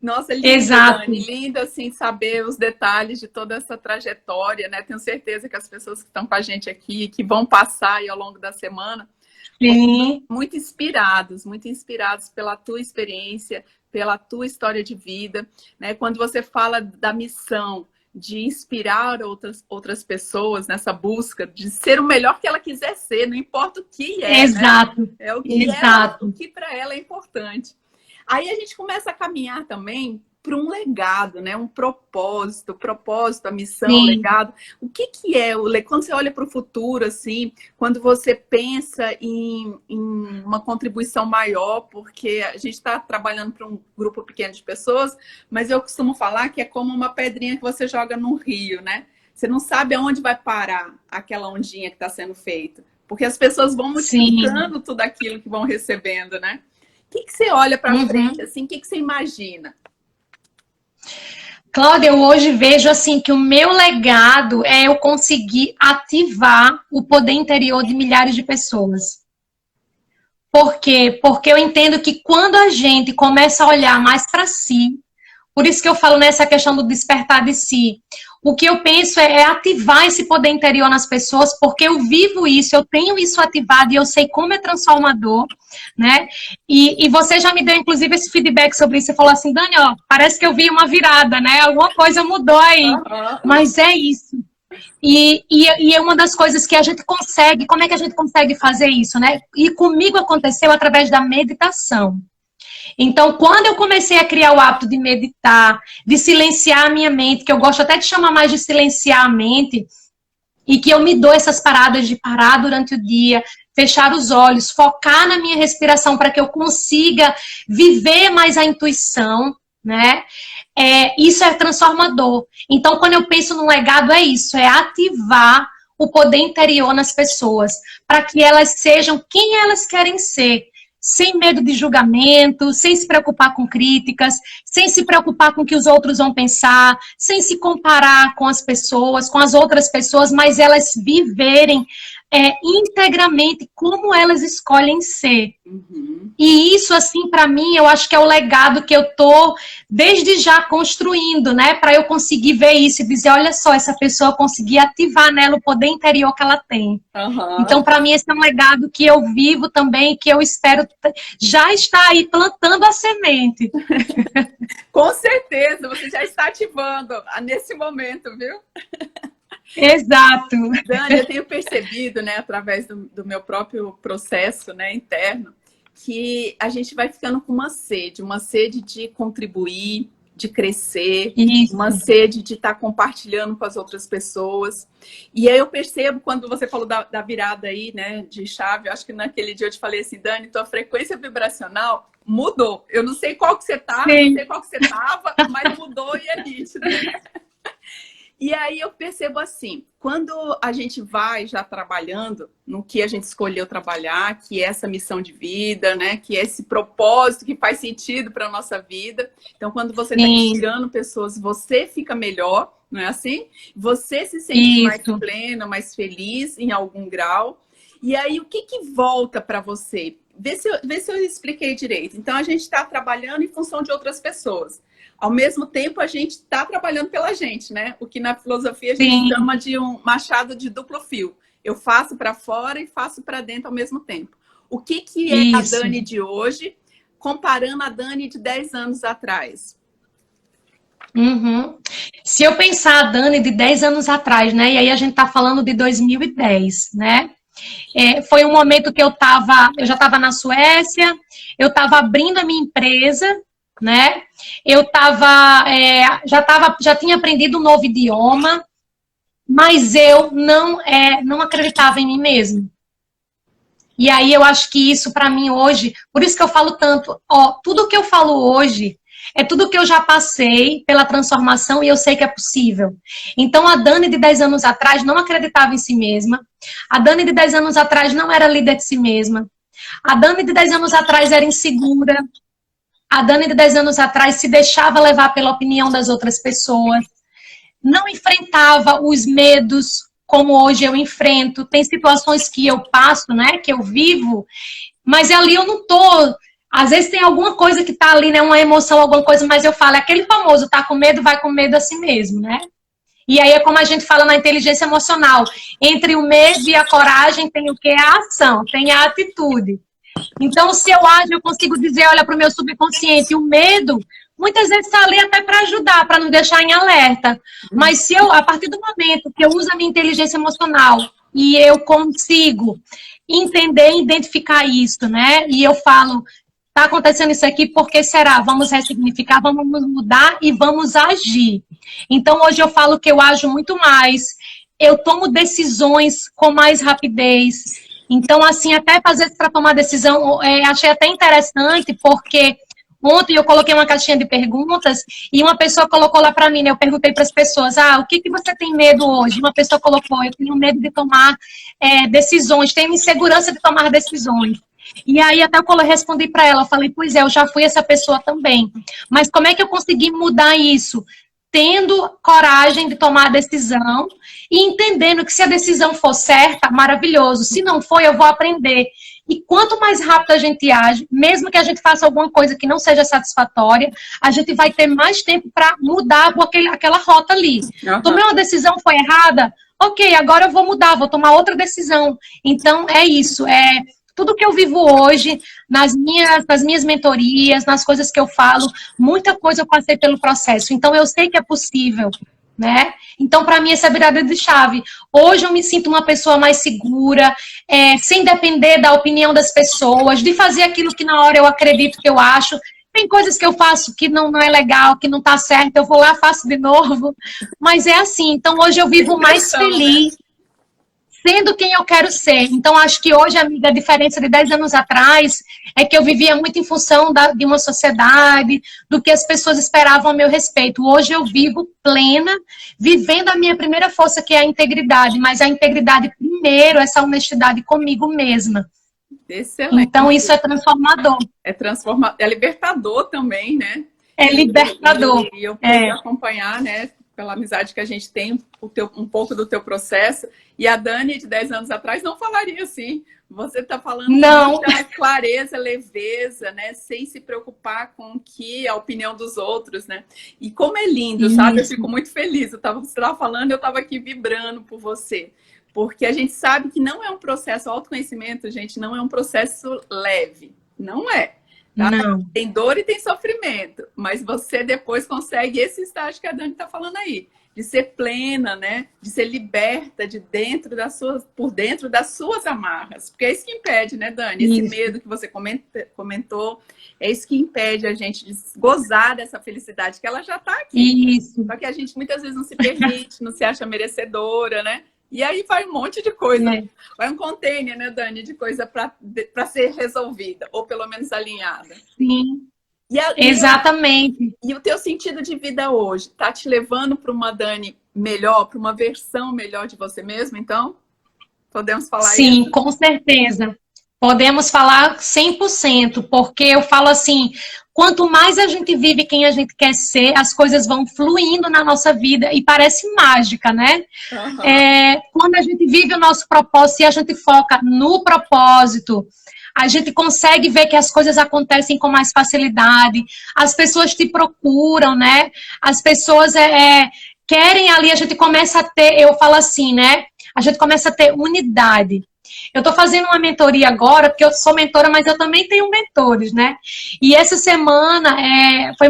Nossa, lindo, exato. Dani. Lindo, assim, saber os detalhes de toda essa trajetória, né? Tenho certeza que as pessoas que estão com a gente aqui, que vão passar aí ao longo da semana, muito inspirados pela tua experiência, pela tua história de vida, né? Quando você fala da missão de inspirar outras pessoas nessa busca de ser o melhor que ela quiser ser, não importa o que é, exato. Né? É o que o que para ela é importante. Aí a gente começa a caminhar também para um legado, né? Um propósito, a missão, o legado. O que é o legado? Quando você olha para o futuro, assim, quando você pensa em uma contribuição maior, porque a gente está trabalhando para um grupo pequeno de pessoas, mas eu costumo falar que é como uma pedrinha que você joga num rio, né? Você não sabe aonde vai parar aquela ondinha que está sendo feita, porque as pessoas vão multiplicando tudo aquilo que vão recebendo, né? O que você olha para frente, assim, o que você imagina? Cláudia, eu hoje vejo assim que o meu legado é eu conseguir ativar o poder interior de milhares de pessoas. Por quê? Porque eu entendo que quando a gente começa a olhar mais para si, por isso que eu falo nessa questão do despertar de si, o que eu penso é ativar esse poder interior nas pessoas, porque eu vivo isso, eu tenho isso ativado e eu sei como é transformador, né? E você já me deu, inclusive, esse feedback sobre isso. Você falou assim, Dani, ó, parece que eu vi uma virada, né? Alguma coisa mudou aí. Mas é isso. E é uma das coisas que a gente consegue, como é que a gente consegue fazer isso, né? E comigo aconteceu através da meditação. Então, quando eu comecei a criar o hábito de meditar, de silenciar a minha mente, que eu gosto até de chamar mais de silenciar a mente, e que eu me dou essas paradas de parar durante o dia, fechar os olhos, focar na minha respiração para que eu consiga viver mais a intuição, né? Isso é transformador. Então, quando eu penso no legado, é isso, é ativar o poder interior nas pessoas, para que elas sejam quem elas querem ser. Sem medo de julgamento, sem se preocupar com críticas, sem se preocupar com o que os outros vão pensar, sem se comparar com as pessoas, com as outras pessoas, mas elas viverem integramente como elas escolhem ser. E isso, assim, para mim, eu acho que é o legado que eu tô desde já construindo, né? Para eu conseguir ver isso e dizer, olha só, essa pessoa conseguir ativar nela o poder interior que ela tem. Então, para mim, esse é um legado que eu vivo também, que eu espero já estar aí plantando a semente. Com certeza, você já está ativando nesse momento, viu? Exato. Dani, eu tenho percebido, né, através do meu próprio processo, né, interno, que a gente vai ficando com uma sede de contribuir, de crescer, uma sede de estar compartilhando com as outras pessoas. E aí eu percebo, quando você falou da virada aí, né, de chave, eu acho que naquele dia eu te falei assim, Dani, tua frequência vibracional mudou. Eu não sei qual que você tá, não sei qual que você tava, mas mudou e é nítido. E aí eu percebo assim, quando a gente vai já trabalhando no que a gente escolheu trabalhar, que é essa missão de vida, né? Que é esse propósito que faz sentido para a nossa vida. Então, quando você está inspirando pessoas, você fica melhor, não é assim? Você se sente mais pleno, mais feliz em algum grau. E aí, o que que volta para você? Vê se eu expliquei direito. Então, a gente está trabalhando em função de outras pessoas. Ao mesmo tempo, a gente está trabalhando pela gente, né? O que na filosofia a gente chama de um machado de duplo fio. Eu faço para fora e faço para dentro ao mesmo tempo. O que que é a Dani de hoje, comparando a Dani de 10 anos atrás? Se eu pensar a Dani de 10 anos atrás, né? E aí a gente tá falando de 2010, né? Foi um momento que eu já estava na Suécia, eu estava abrindo a minha empresa, né? Eu já tinha aprendido um novo idioma, mas eu não acreditava em mim mesma. E aí eu acho que isso para mim hoje, por isso que eu falo tanto, tudo que eu falo hoje é tudo que eu já passei pela transformação e eu sei que é possível. Então a Dani de 10 anos atrás não acreditava em si mesma. A Dani de 10 anos atrás não era líder de si mesma. A Dani de 10 anos atrás era insegura. A Dani de 10 anos atrás se deixava levar pela opinião das outras pessoas. Não enfrentava os medos como hoje eu enfrento. Tem situações que eu passo, né, que eu vivo, mas ali eu não tô... Às vezes tem alguma coisa que tá ali, né, uma emoção, alguma coisa, mas eu falo, aquele famoso, tá com medo, vai com medo assim mesmo, né? E aí é como a gente fala na inteligência emocional. Entre o medo e a coragem tem o que? A ação, tem a atitude. Então, se eu ajo, eu consigo dizer, olha, para o meu subconsciente, o medo, muitas vezes está ali até para ajudar, para nos deixar em alerta. Mas se eu, a partir do momento que eu uso a minha inteligência emocional e eu consigo entender e identificar isso, né? E eu falo, tá acontecendo isso aqui, por que será? Vamos ressignificar, vamos mudar e vamos agir. Então, hoje eu falo que eu ajo muito mais, eu tomo decisões com mais rapidez. Então, assim, até às vezes para tomar decisão, achei até interessante, porque ontem eu coloquei uma caixinha de perguntas e uma pessoa colocou lá para mim, né? Eu perguntei para as pessoas, o que você tem medo hoje? Uma pessoa colocou, eu tenho medo de tomar decisões, tenho insegurança de tomar decisões. E aí até eu respondi para ela, falei, pois é, eu já fui essa pessoa também. Mas como é que eu consegui mudar isso? Tendo coragem de tomar a decisão e entendendo que se a decisão for certa, maravilhoso. Se não for, eu vou aprender. E quanto mais rápido a gente age, mesmo que a gente faça alguma coisa que não seja satisfatória, a gente vai ter mais tempo para mudar aquela rota ali. Tomei uma decisão, foi errada? Ok, agora eu vou mudar, vou tomar outra decisão. Então, é isso. Tudo que eu vivo hoje, nas minhas mentorias, nas coisas que eu falo, muita coisa eu passei pelo processo. Então, eu sei que é possível, né? Então, para mim, essa é a virada de chave. Hoje eu me sinto uma pessoa mais segura, sem depender da opinião das pessoas, de fazer aquilo que na hora eu acredito que eu acho. Tem coisas que eu faço que não é legal, que não tá certo, eu vou lá, faço de novo. Mas é assim. Então, hoje eu vivo mais feliz, sendo quem eu quero ser. Então, acho que hoje, amiga, a diferença de 10 anos atrás é que eu vivia muito em função de uma sociedade, do que as pessoas esperavam a meu respeito. Hoje eu vivo plena, vivendo a minha primeira força, que é a integridade, mas a integridade primeiro, essa honestidade comigo mesma. Excelente. Então, isso é transformador. É libertador também, né? É libertador. E eu pude acompanhar, né? Pela amizade que a gente tem, um pouco do teu processo. E a Dani, de 10 anos atrás, não falaria assim. Você está falando com muita clareza, leveza, né? Sem se preocupar com a opinião dos outros, né? E como é lindo, sabe? Eu fico muito feliz. Você estava falando, eu estava aqui vibrando por você. Porque a gente sabe que não é um processo, autoconhecimento, gente, não é um processo leve. Não é. Tá? Não. Tem dor e tem sofrimento, mas você depois consegue esse estágio que a Dani está falando aí, de ser plena, né? De ser liberta por dentro das suas amarras. Porque é isso que impede, né, Dani? Esse medo que você comentou, é isso que impede a gente de gozar dessa felicidade, que ela já está aqui. Isso. Só que a gente muitas vezes não se permite, não se acha merecedora, né? E aí vai um monte de coisa. Vai um container, né, Dani, de coisa para ser resolvida, ou pelo menos alinhada. Sim. Exatamente. E o teu sentido de vida hoje tá te levando para uma Dani melhor, para uma versão melhor de você mesma, então? Podemos falar isso? Sim, com certeza. Podemos falar 100%, porque eu falo assim, quanto mais a gente vive quem a gente quer ser, as coisas vão fluindo na nossa vida e parece mágica, né? Uhum. Quando a gente vive o nosso propósito e a gente foca no propósito, a gente consegue ver que as coisas acontecem com mais facilidade, as pessoas te procuram, né? As pessoas querem ali, a gente começa a ter, eu falo assim, né? A gente começa a ter unidade. Eu estou fazendo uma mentoria agora, porque eu sou mentora, mas eu também tenho mentores, né? E essa semana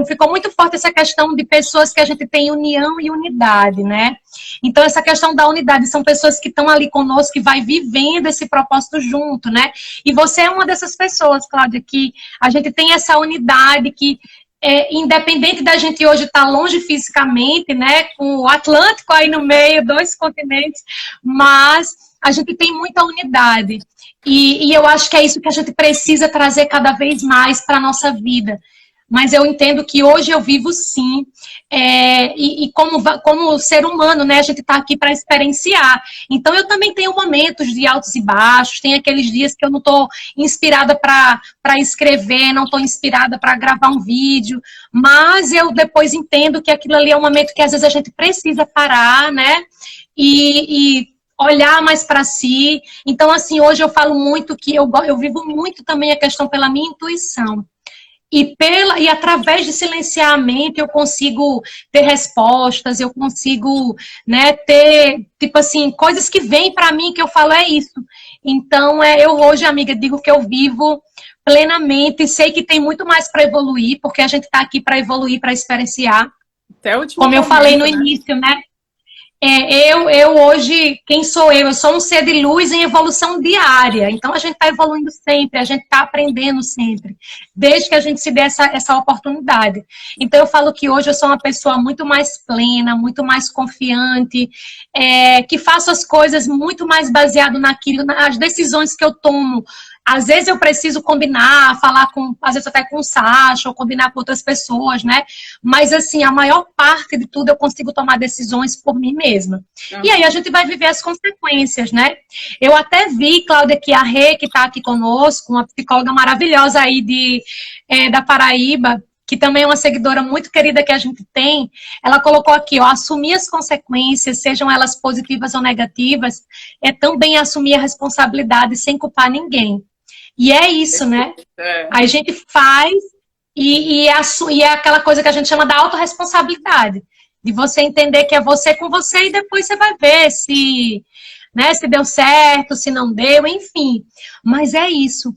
ficou muito forte essa questão de pessoas que a gente tem união e unidade, né? Então, essa questão da unidade são pessoas que estão ali conosco, que vai vivendo esse propósito junto, né? E você é uma dessas pessoas, Cláudia, que a gente tem essa unidade que independente da gente hoje estar longe fisicamente, né, com o Atlântico aí no meio, 2 continentes, mas a gente tem muita unidade. E eu acho que é isso que a gente precisa trazer cada vez mais para a nossa vida. Mas eu entendo que hoje eu vivo sim, e como ser humano, né, a gente está aqui para experienciar. Então eu também tenho momentos de altos e baixos, tem aqueles dias que eu não estou inspirada para escrever, não estou inspirada para gravar um vídeo, mas eu depois entendo que aquilo ali é um momento que às vezes a gente precisa parar, né, e olhar mais para si. Então, assim, hoje eu falo muito que eu vivo muito também a questão pela minha intuição. E através de silenciar a mente eu consigo ter respostas, eu consigo, né, ter, tipo assim, coisas que vêm para mim que eu falo, é isso. Então, eu hoje, amiga, digo que eu vivo plenamente, sei que tem muito mais para evoluir, porque a gente está aqui para evoluir, para experienciar. Até o último Como eu falei no momento, né? início, né? Eu hoje, quem sou eu? Eu sou um ser de luz em evolução diária. Então, a gente está evoluindo sempre, a gente está aprendendo sempre, desde que a gente se dê essa oportunidade. Então, eu falo que hoje eu sou uma pessoa muito mais plena, muito mais confiante, que faço as coisas muito mais baseado naquilo, nas decisões que eu tomo. Às vezes eu preciso combinar, às vezes até com o Sacha, ou combinar com outras pessoas, né? Mas, assim, a maior parte de tudo eu consigo tomar decisões por mim mesma. Uhum. E aí a gente vai viver as consequências, né? Eu até vi, Cláudia, que a Rê, que está aqui conosco, uma psicóloga maravilhosa aí da Paraíba, que também é uma seguidora muito querida que a gente tem, ela colocou aqui, ó, assumir as consequências, sejam elas positivas ou negativas, é também assumir a responsabilidade sem culpar ninguém. E é isso, né? A gente faz e é aquela coisa que a gente chama da autorresponsabilidade. De você entender que é você com você e depois você vai ver se deu certo, se não deu, enfim. Mas é isso.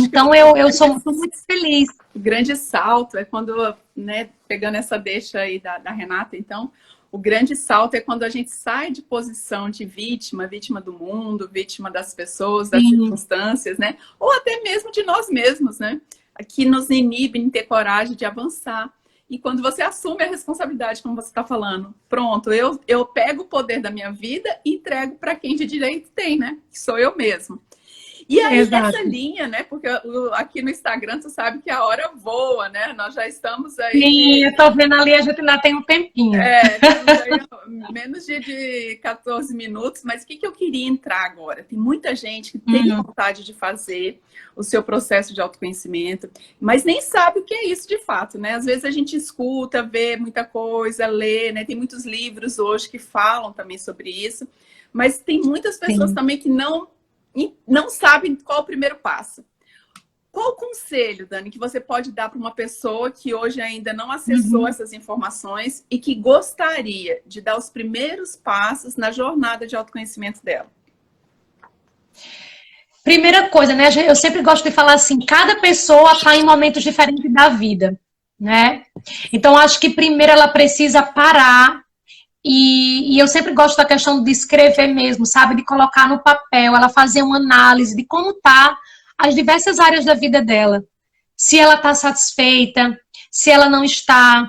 Então eu sou muito feliz. O grande salto é quando, né, pegando essa deixa aí da Renata, então, o grande salto é quando a gente sai de posição de vítima do mundo, vítima das pessoas, das circunstâncias, né? Ou até mesmo de nós mesmos, né? Que nos inibe em ter coragem de avançar. E quando você assume a responsabilidade, como você está falando, pronto, eu pego o poder da minha vida e entrego para quem de direito tem, né? Que sou eu mesmo. E aí, Exato. essa linha, né? Porque aqui no Instagram, tu sabe que a hora voa, né? Nós já estamos aí... Sim, eu tô vendo ali, a gente ainda tem um tempinho. Temos aí menos de 14 minutos, mas o que eu queria entrar agora? Tem muita gente que tem vontade de fazer o seu processo de autoconhecimento, mas nem sabe o que é isso de fato, né? Às vezes a gente escuta, vê muita coisa, lê, né? Tem muitos livros hoje que falam também sobre isso, mas tem muitas pessoas também que não sabem qual é o primeiro passo. Qual o conselho, Dani, que você pode dar para uma pessoa que hoje ainda não acessou essas informações e que gostaria de dar os primeiros passos na jornada de autoconhecimento dela? Primeira coisa, né? Eu sempre gosto de falar assim, cada pessoa está em momentos diferentes da vida, né? Então, acho que primeiro ela precisa parar e eu sempre gosto da questão de escrever mesmo, sabe? De colocar no papel, ela fazer uma análise de como tá as diversas áreas da vida dela. Se ela está satisfeita, se ela não está.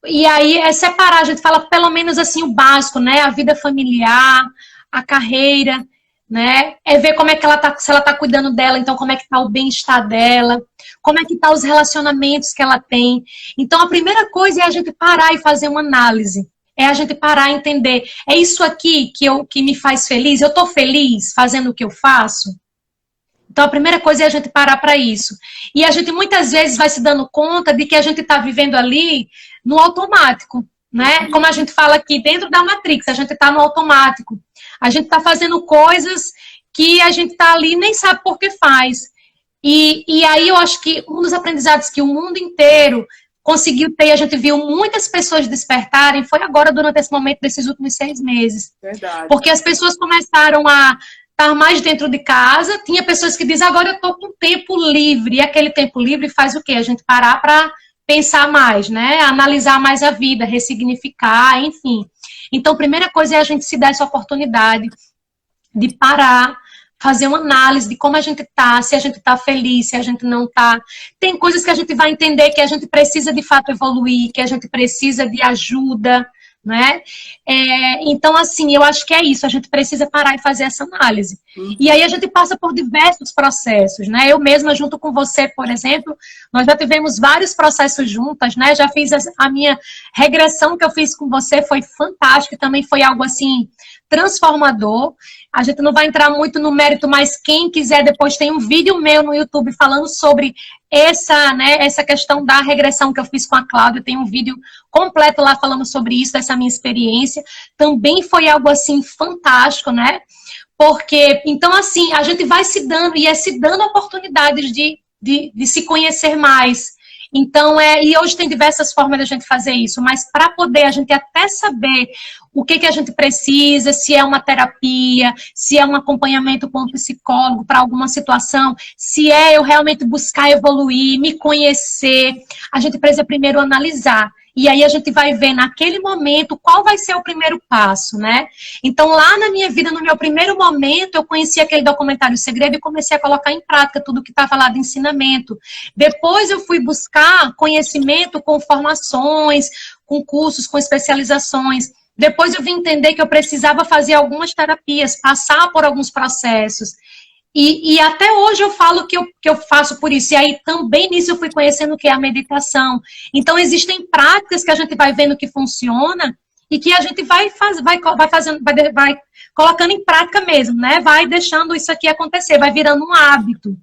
E aí é separar, a gente fala pelo menos assim o básico, né? A vida familiar, a carreira, né? É ver como é que ela tá, se ela tá cuidando dela, então como é que tá o bem-estar dela, como é que tá os relacionamentos que ela tem. Então a primeira coisa é a gente parar e fazer uma análise. É a gente parar e entender, é isso aqui que me faz feliz? Eu tô feliz fazendo o que eu faço? Então, a primeira coisa é a gente parar para isso. E a gente muitas vezes vai se dando conta de que a gente está vivendo ali no automático, né? Como a gente fala aqui, dentro da Matrix, a gente está no automático. A gente está fazendo coisas que a gente está ali e nem sabe por que faz. E aí eu acho que um dos aprendizados que o mundo inteiro conseguiu ter, a gente viu muitas pessoas despertarem, foi agora durante esse momento desses últimos 6 meses. Verdade. Porque as pessoas começaram a estar mais dentro de casa, tinha pessoas que dizem, agora eu estou com tempo livre, e aquele tempo livre faz o quê? A gente parar para pensar mais, né? Analisar mais a vida, ressignificar, enfim. Então, a primeira coisa é a gente se dar essa oportunidade de parar, fazer uma análise de como a gente tá, se a gente tá feliz, se a gente não tá. Tem coisas que a gente vai entender que a gente precisa de fato evoluir, que a gente precisa de ajuda, né? Então, assim, eu acho que é isso, a gente precisa parar e fazer essa análise. E aí a gente passa por diversos processos, né? Eu mesma, junto com você, por exemplo, nós já tivemos vários processos juntas, né? Já fiz a minha regressão que eu fiz com você, foi fantástica, também foi algo, assim, transformador. A gente não vai entrar muito no mérito, mas quem quiser, depois tem um vídeo meu no YouTube falando sobre essa questão da regressão que eu fiz com a Cláudia. Tem um vídeo completo lá falando sobre isso, dessa minha experiência. Também foi algo, assim, fantástico, né? Porque, então, assim, a gente vai se dando, e se dando oportunidades de se conhecer mais. Então, e hoje tem diversas formas de a gente fazer isso, mas para poder a gente até saber o que a gente precisa, se é uma terapia, se é um acompanhamento com um psicólogo para alguma situação, se é eu realmente buscar evoluir, me conhecer, a gente precisa primeiro analisar. E aí a gente vai ver naquele momento qual vai ser o primeiro passo, né? Então, lá na minha vida, no meu primeiro momento, eu conheci aquele documentário Segredo e comecei a colocar em prática tudo que estava lá de ensinamento. Depois eu fui buscar conhecimento com formações, com cursos, com especializações. Depois eu vim entender que eu precisava fazer algumas terapias, passar por alguns processos. E até hoje eu falo que eu faço por isso. E aí também nisso eu fui conhecendo o que é a meditação. Então existem práticas que a gente vai vendo que funciona e que a gente vai colocando em prática mesmo, né? Vai deixando isso aqui acontecer, vai virando um hábito.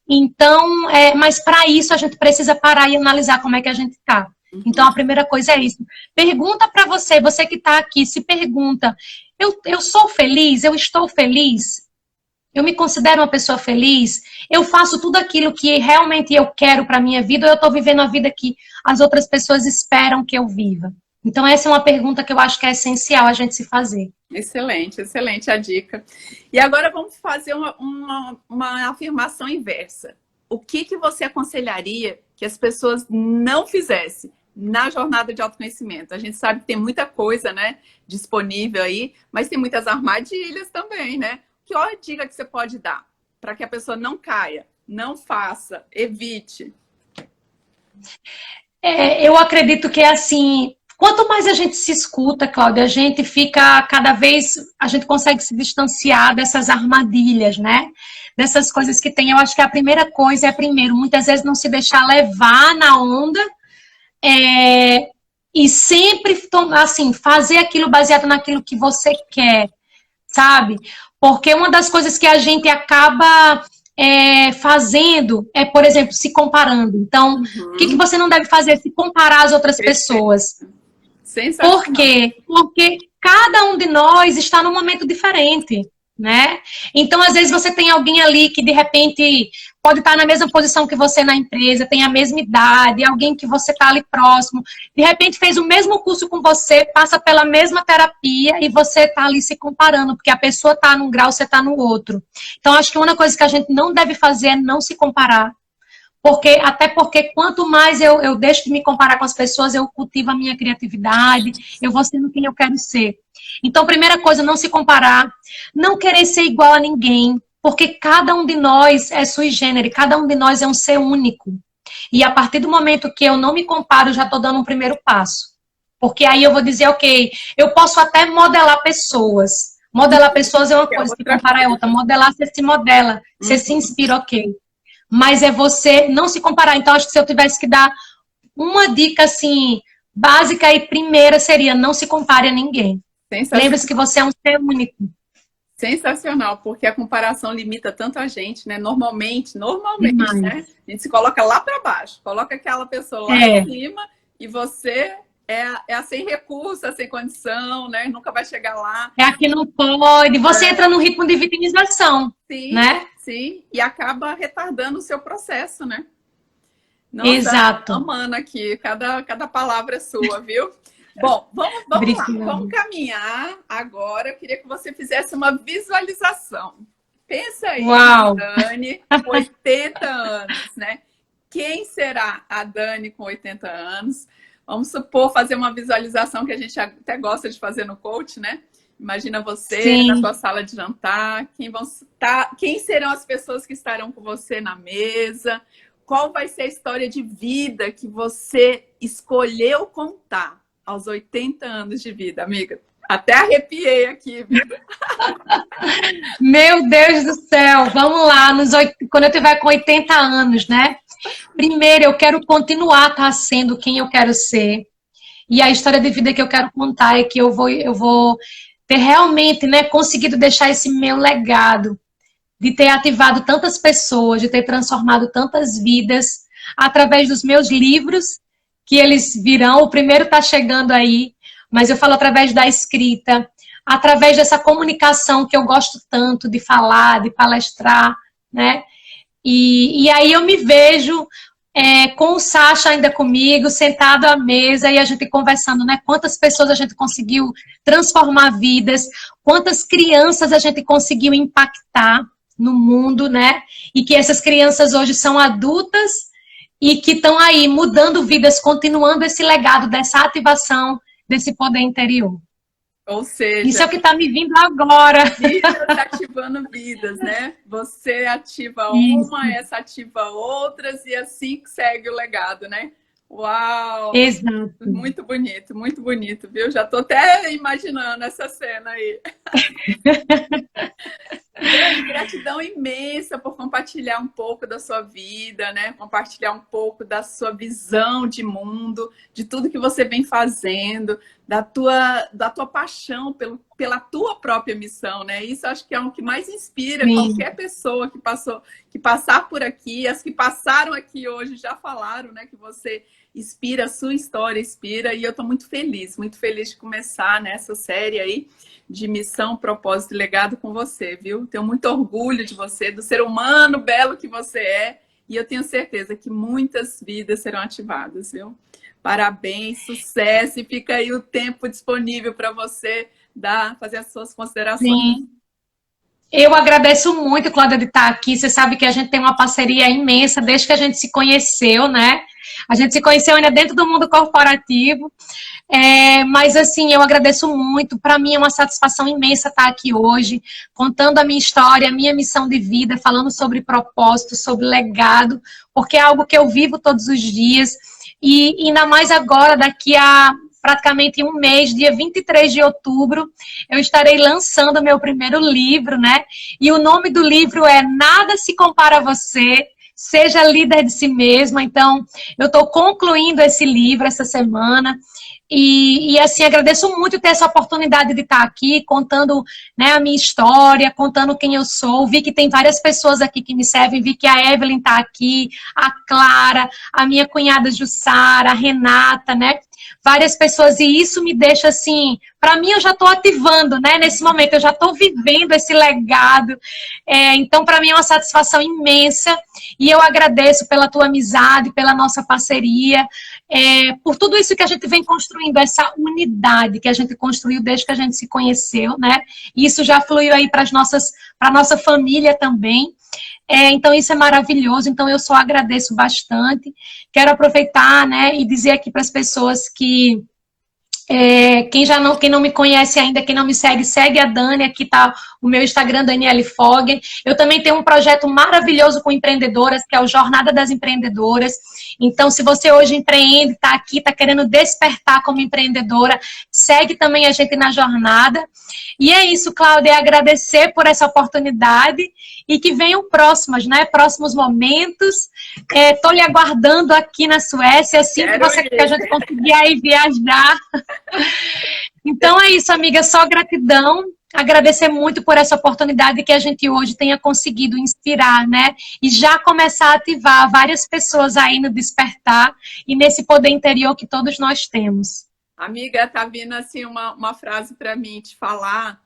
Então, mas para isso a gente precisa parar e analisar como é que a gente está. Então a primeira coisa é isso. Pergunta para você que está aqui, se pergunta, eu sou feliz? Eu estou feliz? Eu me considero uma pessoa feliz? Eu faço tudo aquilo que realmente eu quero para a minha vida ou eu estou vivendo a vida que as outras pessoas esperam que eu viva? Então essa é uma pergunta que eu acho que é essencial a gente se fazer. Excelente, excelente a dica. E agora vamos fazer uma afirmação inversa. O que você aconselharia que as pessoas não fizessem na jornada de autoconhecimento? A gente sabe que tem muita coisa, né, disponível aí, mas tem muitas armadilhas também, né? Qual a dica que você pode dar para que a pessoa não caia, não faça, evite? Eu acredito que é assim, quanto mais a gente se escuta, Cláudia, a gente fica cada vez, a gente consegue se distanciar dessas armadilhas, né? Dessas coisas que tem. Eu acho que a primeira coisa é, primeiro, muitas vezes não se deixar levar na onda e sempre, assim, fazer aquilo baseado naquilo que você quer, sabe? Porque uma das coisas que a gente acaba fazendo é, por exemplo, se comparando. Então, o que você não deve fazer? Se comparar às outras pessoas. Por quê? Porque cada um de nós está num momento diferente, né? Então, às vezes, você tem alguém ali que, de repente, pode estar na mesma posição que você na empresa, tem a mesma idade, alguém que você está ali próximo, de repente fez o mesmo curso com você, passa pela mesma terapia e você está ali se comparando, porque a pessoa está num grau, você está no outro. Então, acho que uma coisa que a gente não deve fazer é não se comparar. Até porque quanto mais eu deixo de me comparar com as pessoas, eu cultivo a minha criatividade, eu vou sendo quem eu quero ser. Então, primeira coisa, não se comparar, não querer ser igual a ninguém, porque cada um de nós é sui generis, cada um de nós é um ser único. E a partir do momento que eu não me comparo, eu já estou dando um primeiro passo. Porque aí eu vou dizer, ok, eu posso até modelar pessoas. Modelar pessoas é uma coisa, se comparar é outra. Modelar, você se modela, você se inspira, ok. Mas é você não se comparar. Então, acho que se eu tivesse que dar uma dica, assim, básica e primeira seria não se compare a ninguém. Lembre-se que você é um ser único. Sensacional, porque a comparação limita tanto a gente, né? Normalmente, Demais. né? A gente se coloca lá para baixo, coloca aquela pessoa lá em cima e você é a sem recurso, a sem condição, né? Nunca vai chegar lá. É a que não pode. Você entra no ritmo de vitimização, Sim, né? sim, e acaba retardando o seu processo, né? Nossa, Exato. amando aqui, cada palavra é sua, viu? Bom, vamos lá, vamos caminhar agora. Eu queria que você fizesse uma visualização. Pensa aí, Uau. Dani, 80 anos, né? Quem será a Dani com 80 anos? Vamos supor, fazer uma visualização que a gente até gosta de fazer no coach, né? Imagina você Sim. na sua sala de jantar, quem serão as pessoas que estarão com você na mesa? Qual vai ser a história de vida que você escolheu contar aos 80 anos de vida, amiga? Até arrepiei aqui, viu? Meu Deus do céu, vamos lá, quando eu tiver com 80 anos, né? Primeiro, eu quero continuar sendo quem eu quero ser. E a história de vida que eu quero contar é que eu vou ter realmente, né, conseguido deixar esse meu legado de ter ativado tantas pessoas, de ter transformado tantas vidas através dos meus livros, que eles virão. O primeiro está chegando aí, mas eu falo através da escrita, através dessa comunicação que eu gosto tanto de falar, de palestrar, né? E aí eu me vejo com o Sacha ainda comigo, sentado à mesa e a gente conversando, né? Quantas pessoas a gente conseguiu transformar vidas, quantas crianças a gente conseguiu impactar no mundo, né? E que essas crianças hoje são adultas e que estão aí mudando vidas, continuando esse legado dessa ativação desse poder interior. Ou seja, isso é o que está me vindo agora. Vidas ativando vidas, né? Você ativa uma, essa ativa outras e assim segue o legado, né? Uau! Exato. Muito bonito, viu? Já tô até imaginando essa cena aí. Gratidão imensa por compartilhar um pouco da sua vida, né? Compartilhar um pouco da sua visão de mundo, de tudo que você vem fazendo, da tua paixão pela tua própria missão, né? Isso acho que é o que mais inspira qualquer pessoa que passar por aqui. As que passaram aqui hoje já falaram, né? Que você inspira, a sua história inspira, e eu estou muito feliz de começar nessa série aí de missão, propósito e legado com você, viu? Tenho muito orgulho de você, do ser humano belo que você é, e eu tenho certeza que muitas vidas serão ativadas, viu? Parabéns, sucesso, e fica aí o tempo disponível para você fazer as suas considerações. Sim. Eu agradeço muito, Cláudia, de estar aqui. Você sabe que a gente tem uma parceria imensa desde que a gente se conheceu, né? A gente se conheceu ainda dentro do mundo corporativo. Mas, assim, eu agradeço muito. Para mim é uma satisfação imensa estar aqui hoje, contando a minha história, a minha missão de vida, falando sobre propósito, sobre legado, porque é algo que eu vivo todos os dias. E ainda mais agora, daqui a praticamente um mês, dia 23 de outubro, eu estarei lançando meu primeiro livro, né? E o nome do livro é Nada se Compara a Você, Seja Líder de Si Mesma. Então, eu estou concluindo esse livro essa semana. E assim, agradeço muito ter essa oportunidade de estar aqui, contando, né, a minha história, contando quem eu sou. Vi que tem várias pessoas aqui que me servem, vi que a Evelyn está aqui, a Clara, a minha cunhada Jussara, a Renata, né? Várias pessoas, e isso me deixa assim, para mim eu já estou ativando, né? Nesse momento, eu já estou vivendo esse legado. Então, para mim é uma satisfação imensa, e eu agradeço pela tua amizade, pela nossa parceria, por tudo isso que a gente vem construindo, essa unidade que a gente construiu desde que a gente se conheceu, né? E isso já fluiu aí para a nossa família também. Então, isso é maravilhoso. Então, eu só agradeço bastante. Quero aproveitar, né, e dizer aqui para as pessoas que quem não me conhece ainda, quem não me segue, segue a Dani. Aqui está o meu Instagram, Daniele Fogger. Eu também tenho um projeto maravilhoso com empreendedoras, que é o Jornada das Empreendedoras. Então, se você hoje empreende, está aqui, está querendo despertar como empreendedora, segue também a gente na jornada. E é isso, Cláudia, agradecer por essa oportunidade e que venham próximas, né? Próximos momentos. Estou lhe aguardando aqui na Suécia, assim que a gente conseguir aí viajar. Então é isso, amiga, só gratidão. agradecer muito por essa oportunidade que a gente hoje tenha conseguido inspirar, né? E já começar a ativar várias pessoas aí no despertar e nesse poder interior que todos nós temos. Amiga, tá vindo assim uma frase para mim te falar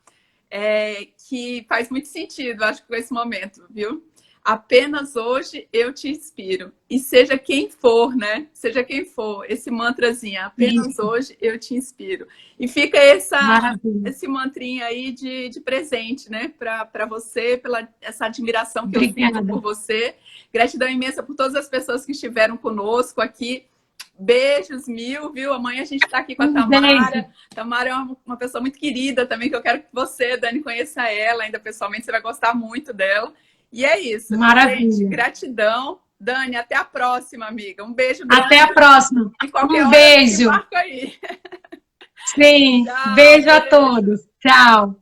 que faz muito sentido, acho que com esse momento, viu? Apenas hoje eu te inspiro. E seja quem for, né? Seja quem for, esse mantrazinho, apenas hoje eu te inspiro. E fica esse mantrinho aí de presente, né? Para você, pela essa admiração que eu sinto por você. Gratidão imensa por todas as pessoas que estiveram conosco aqui. Beijos mil, viu? Amanhã a gente está aqui com a Tamara. Tamara é uma pessoa muito querida também, que eu quero que você, Dani, conheça ela ainda pessoalmente. Você vai gostar muito dela. E é isso. Maravilha. Gente, gratidão. Dani, até a próxima, amiga. Um beijo grande. Até a próxima. Um beijo. Marca aí. Sim. Tchau, beijo a todos. Tchau.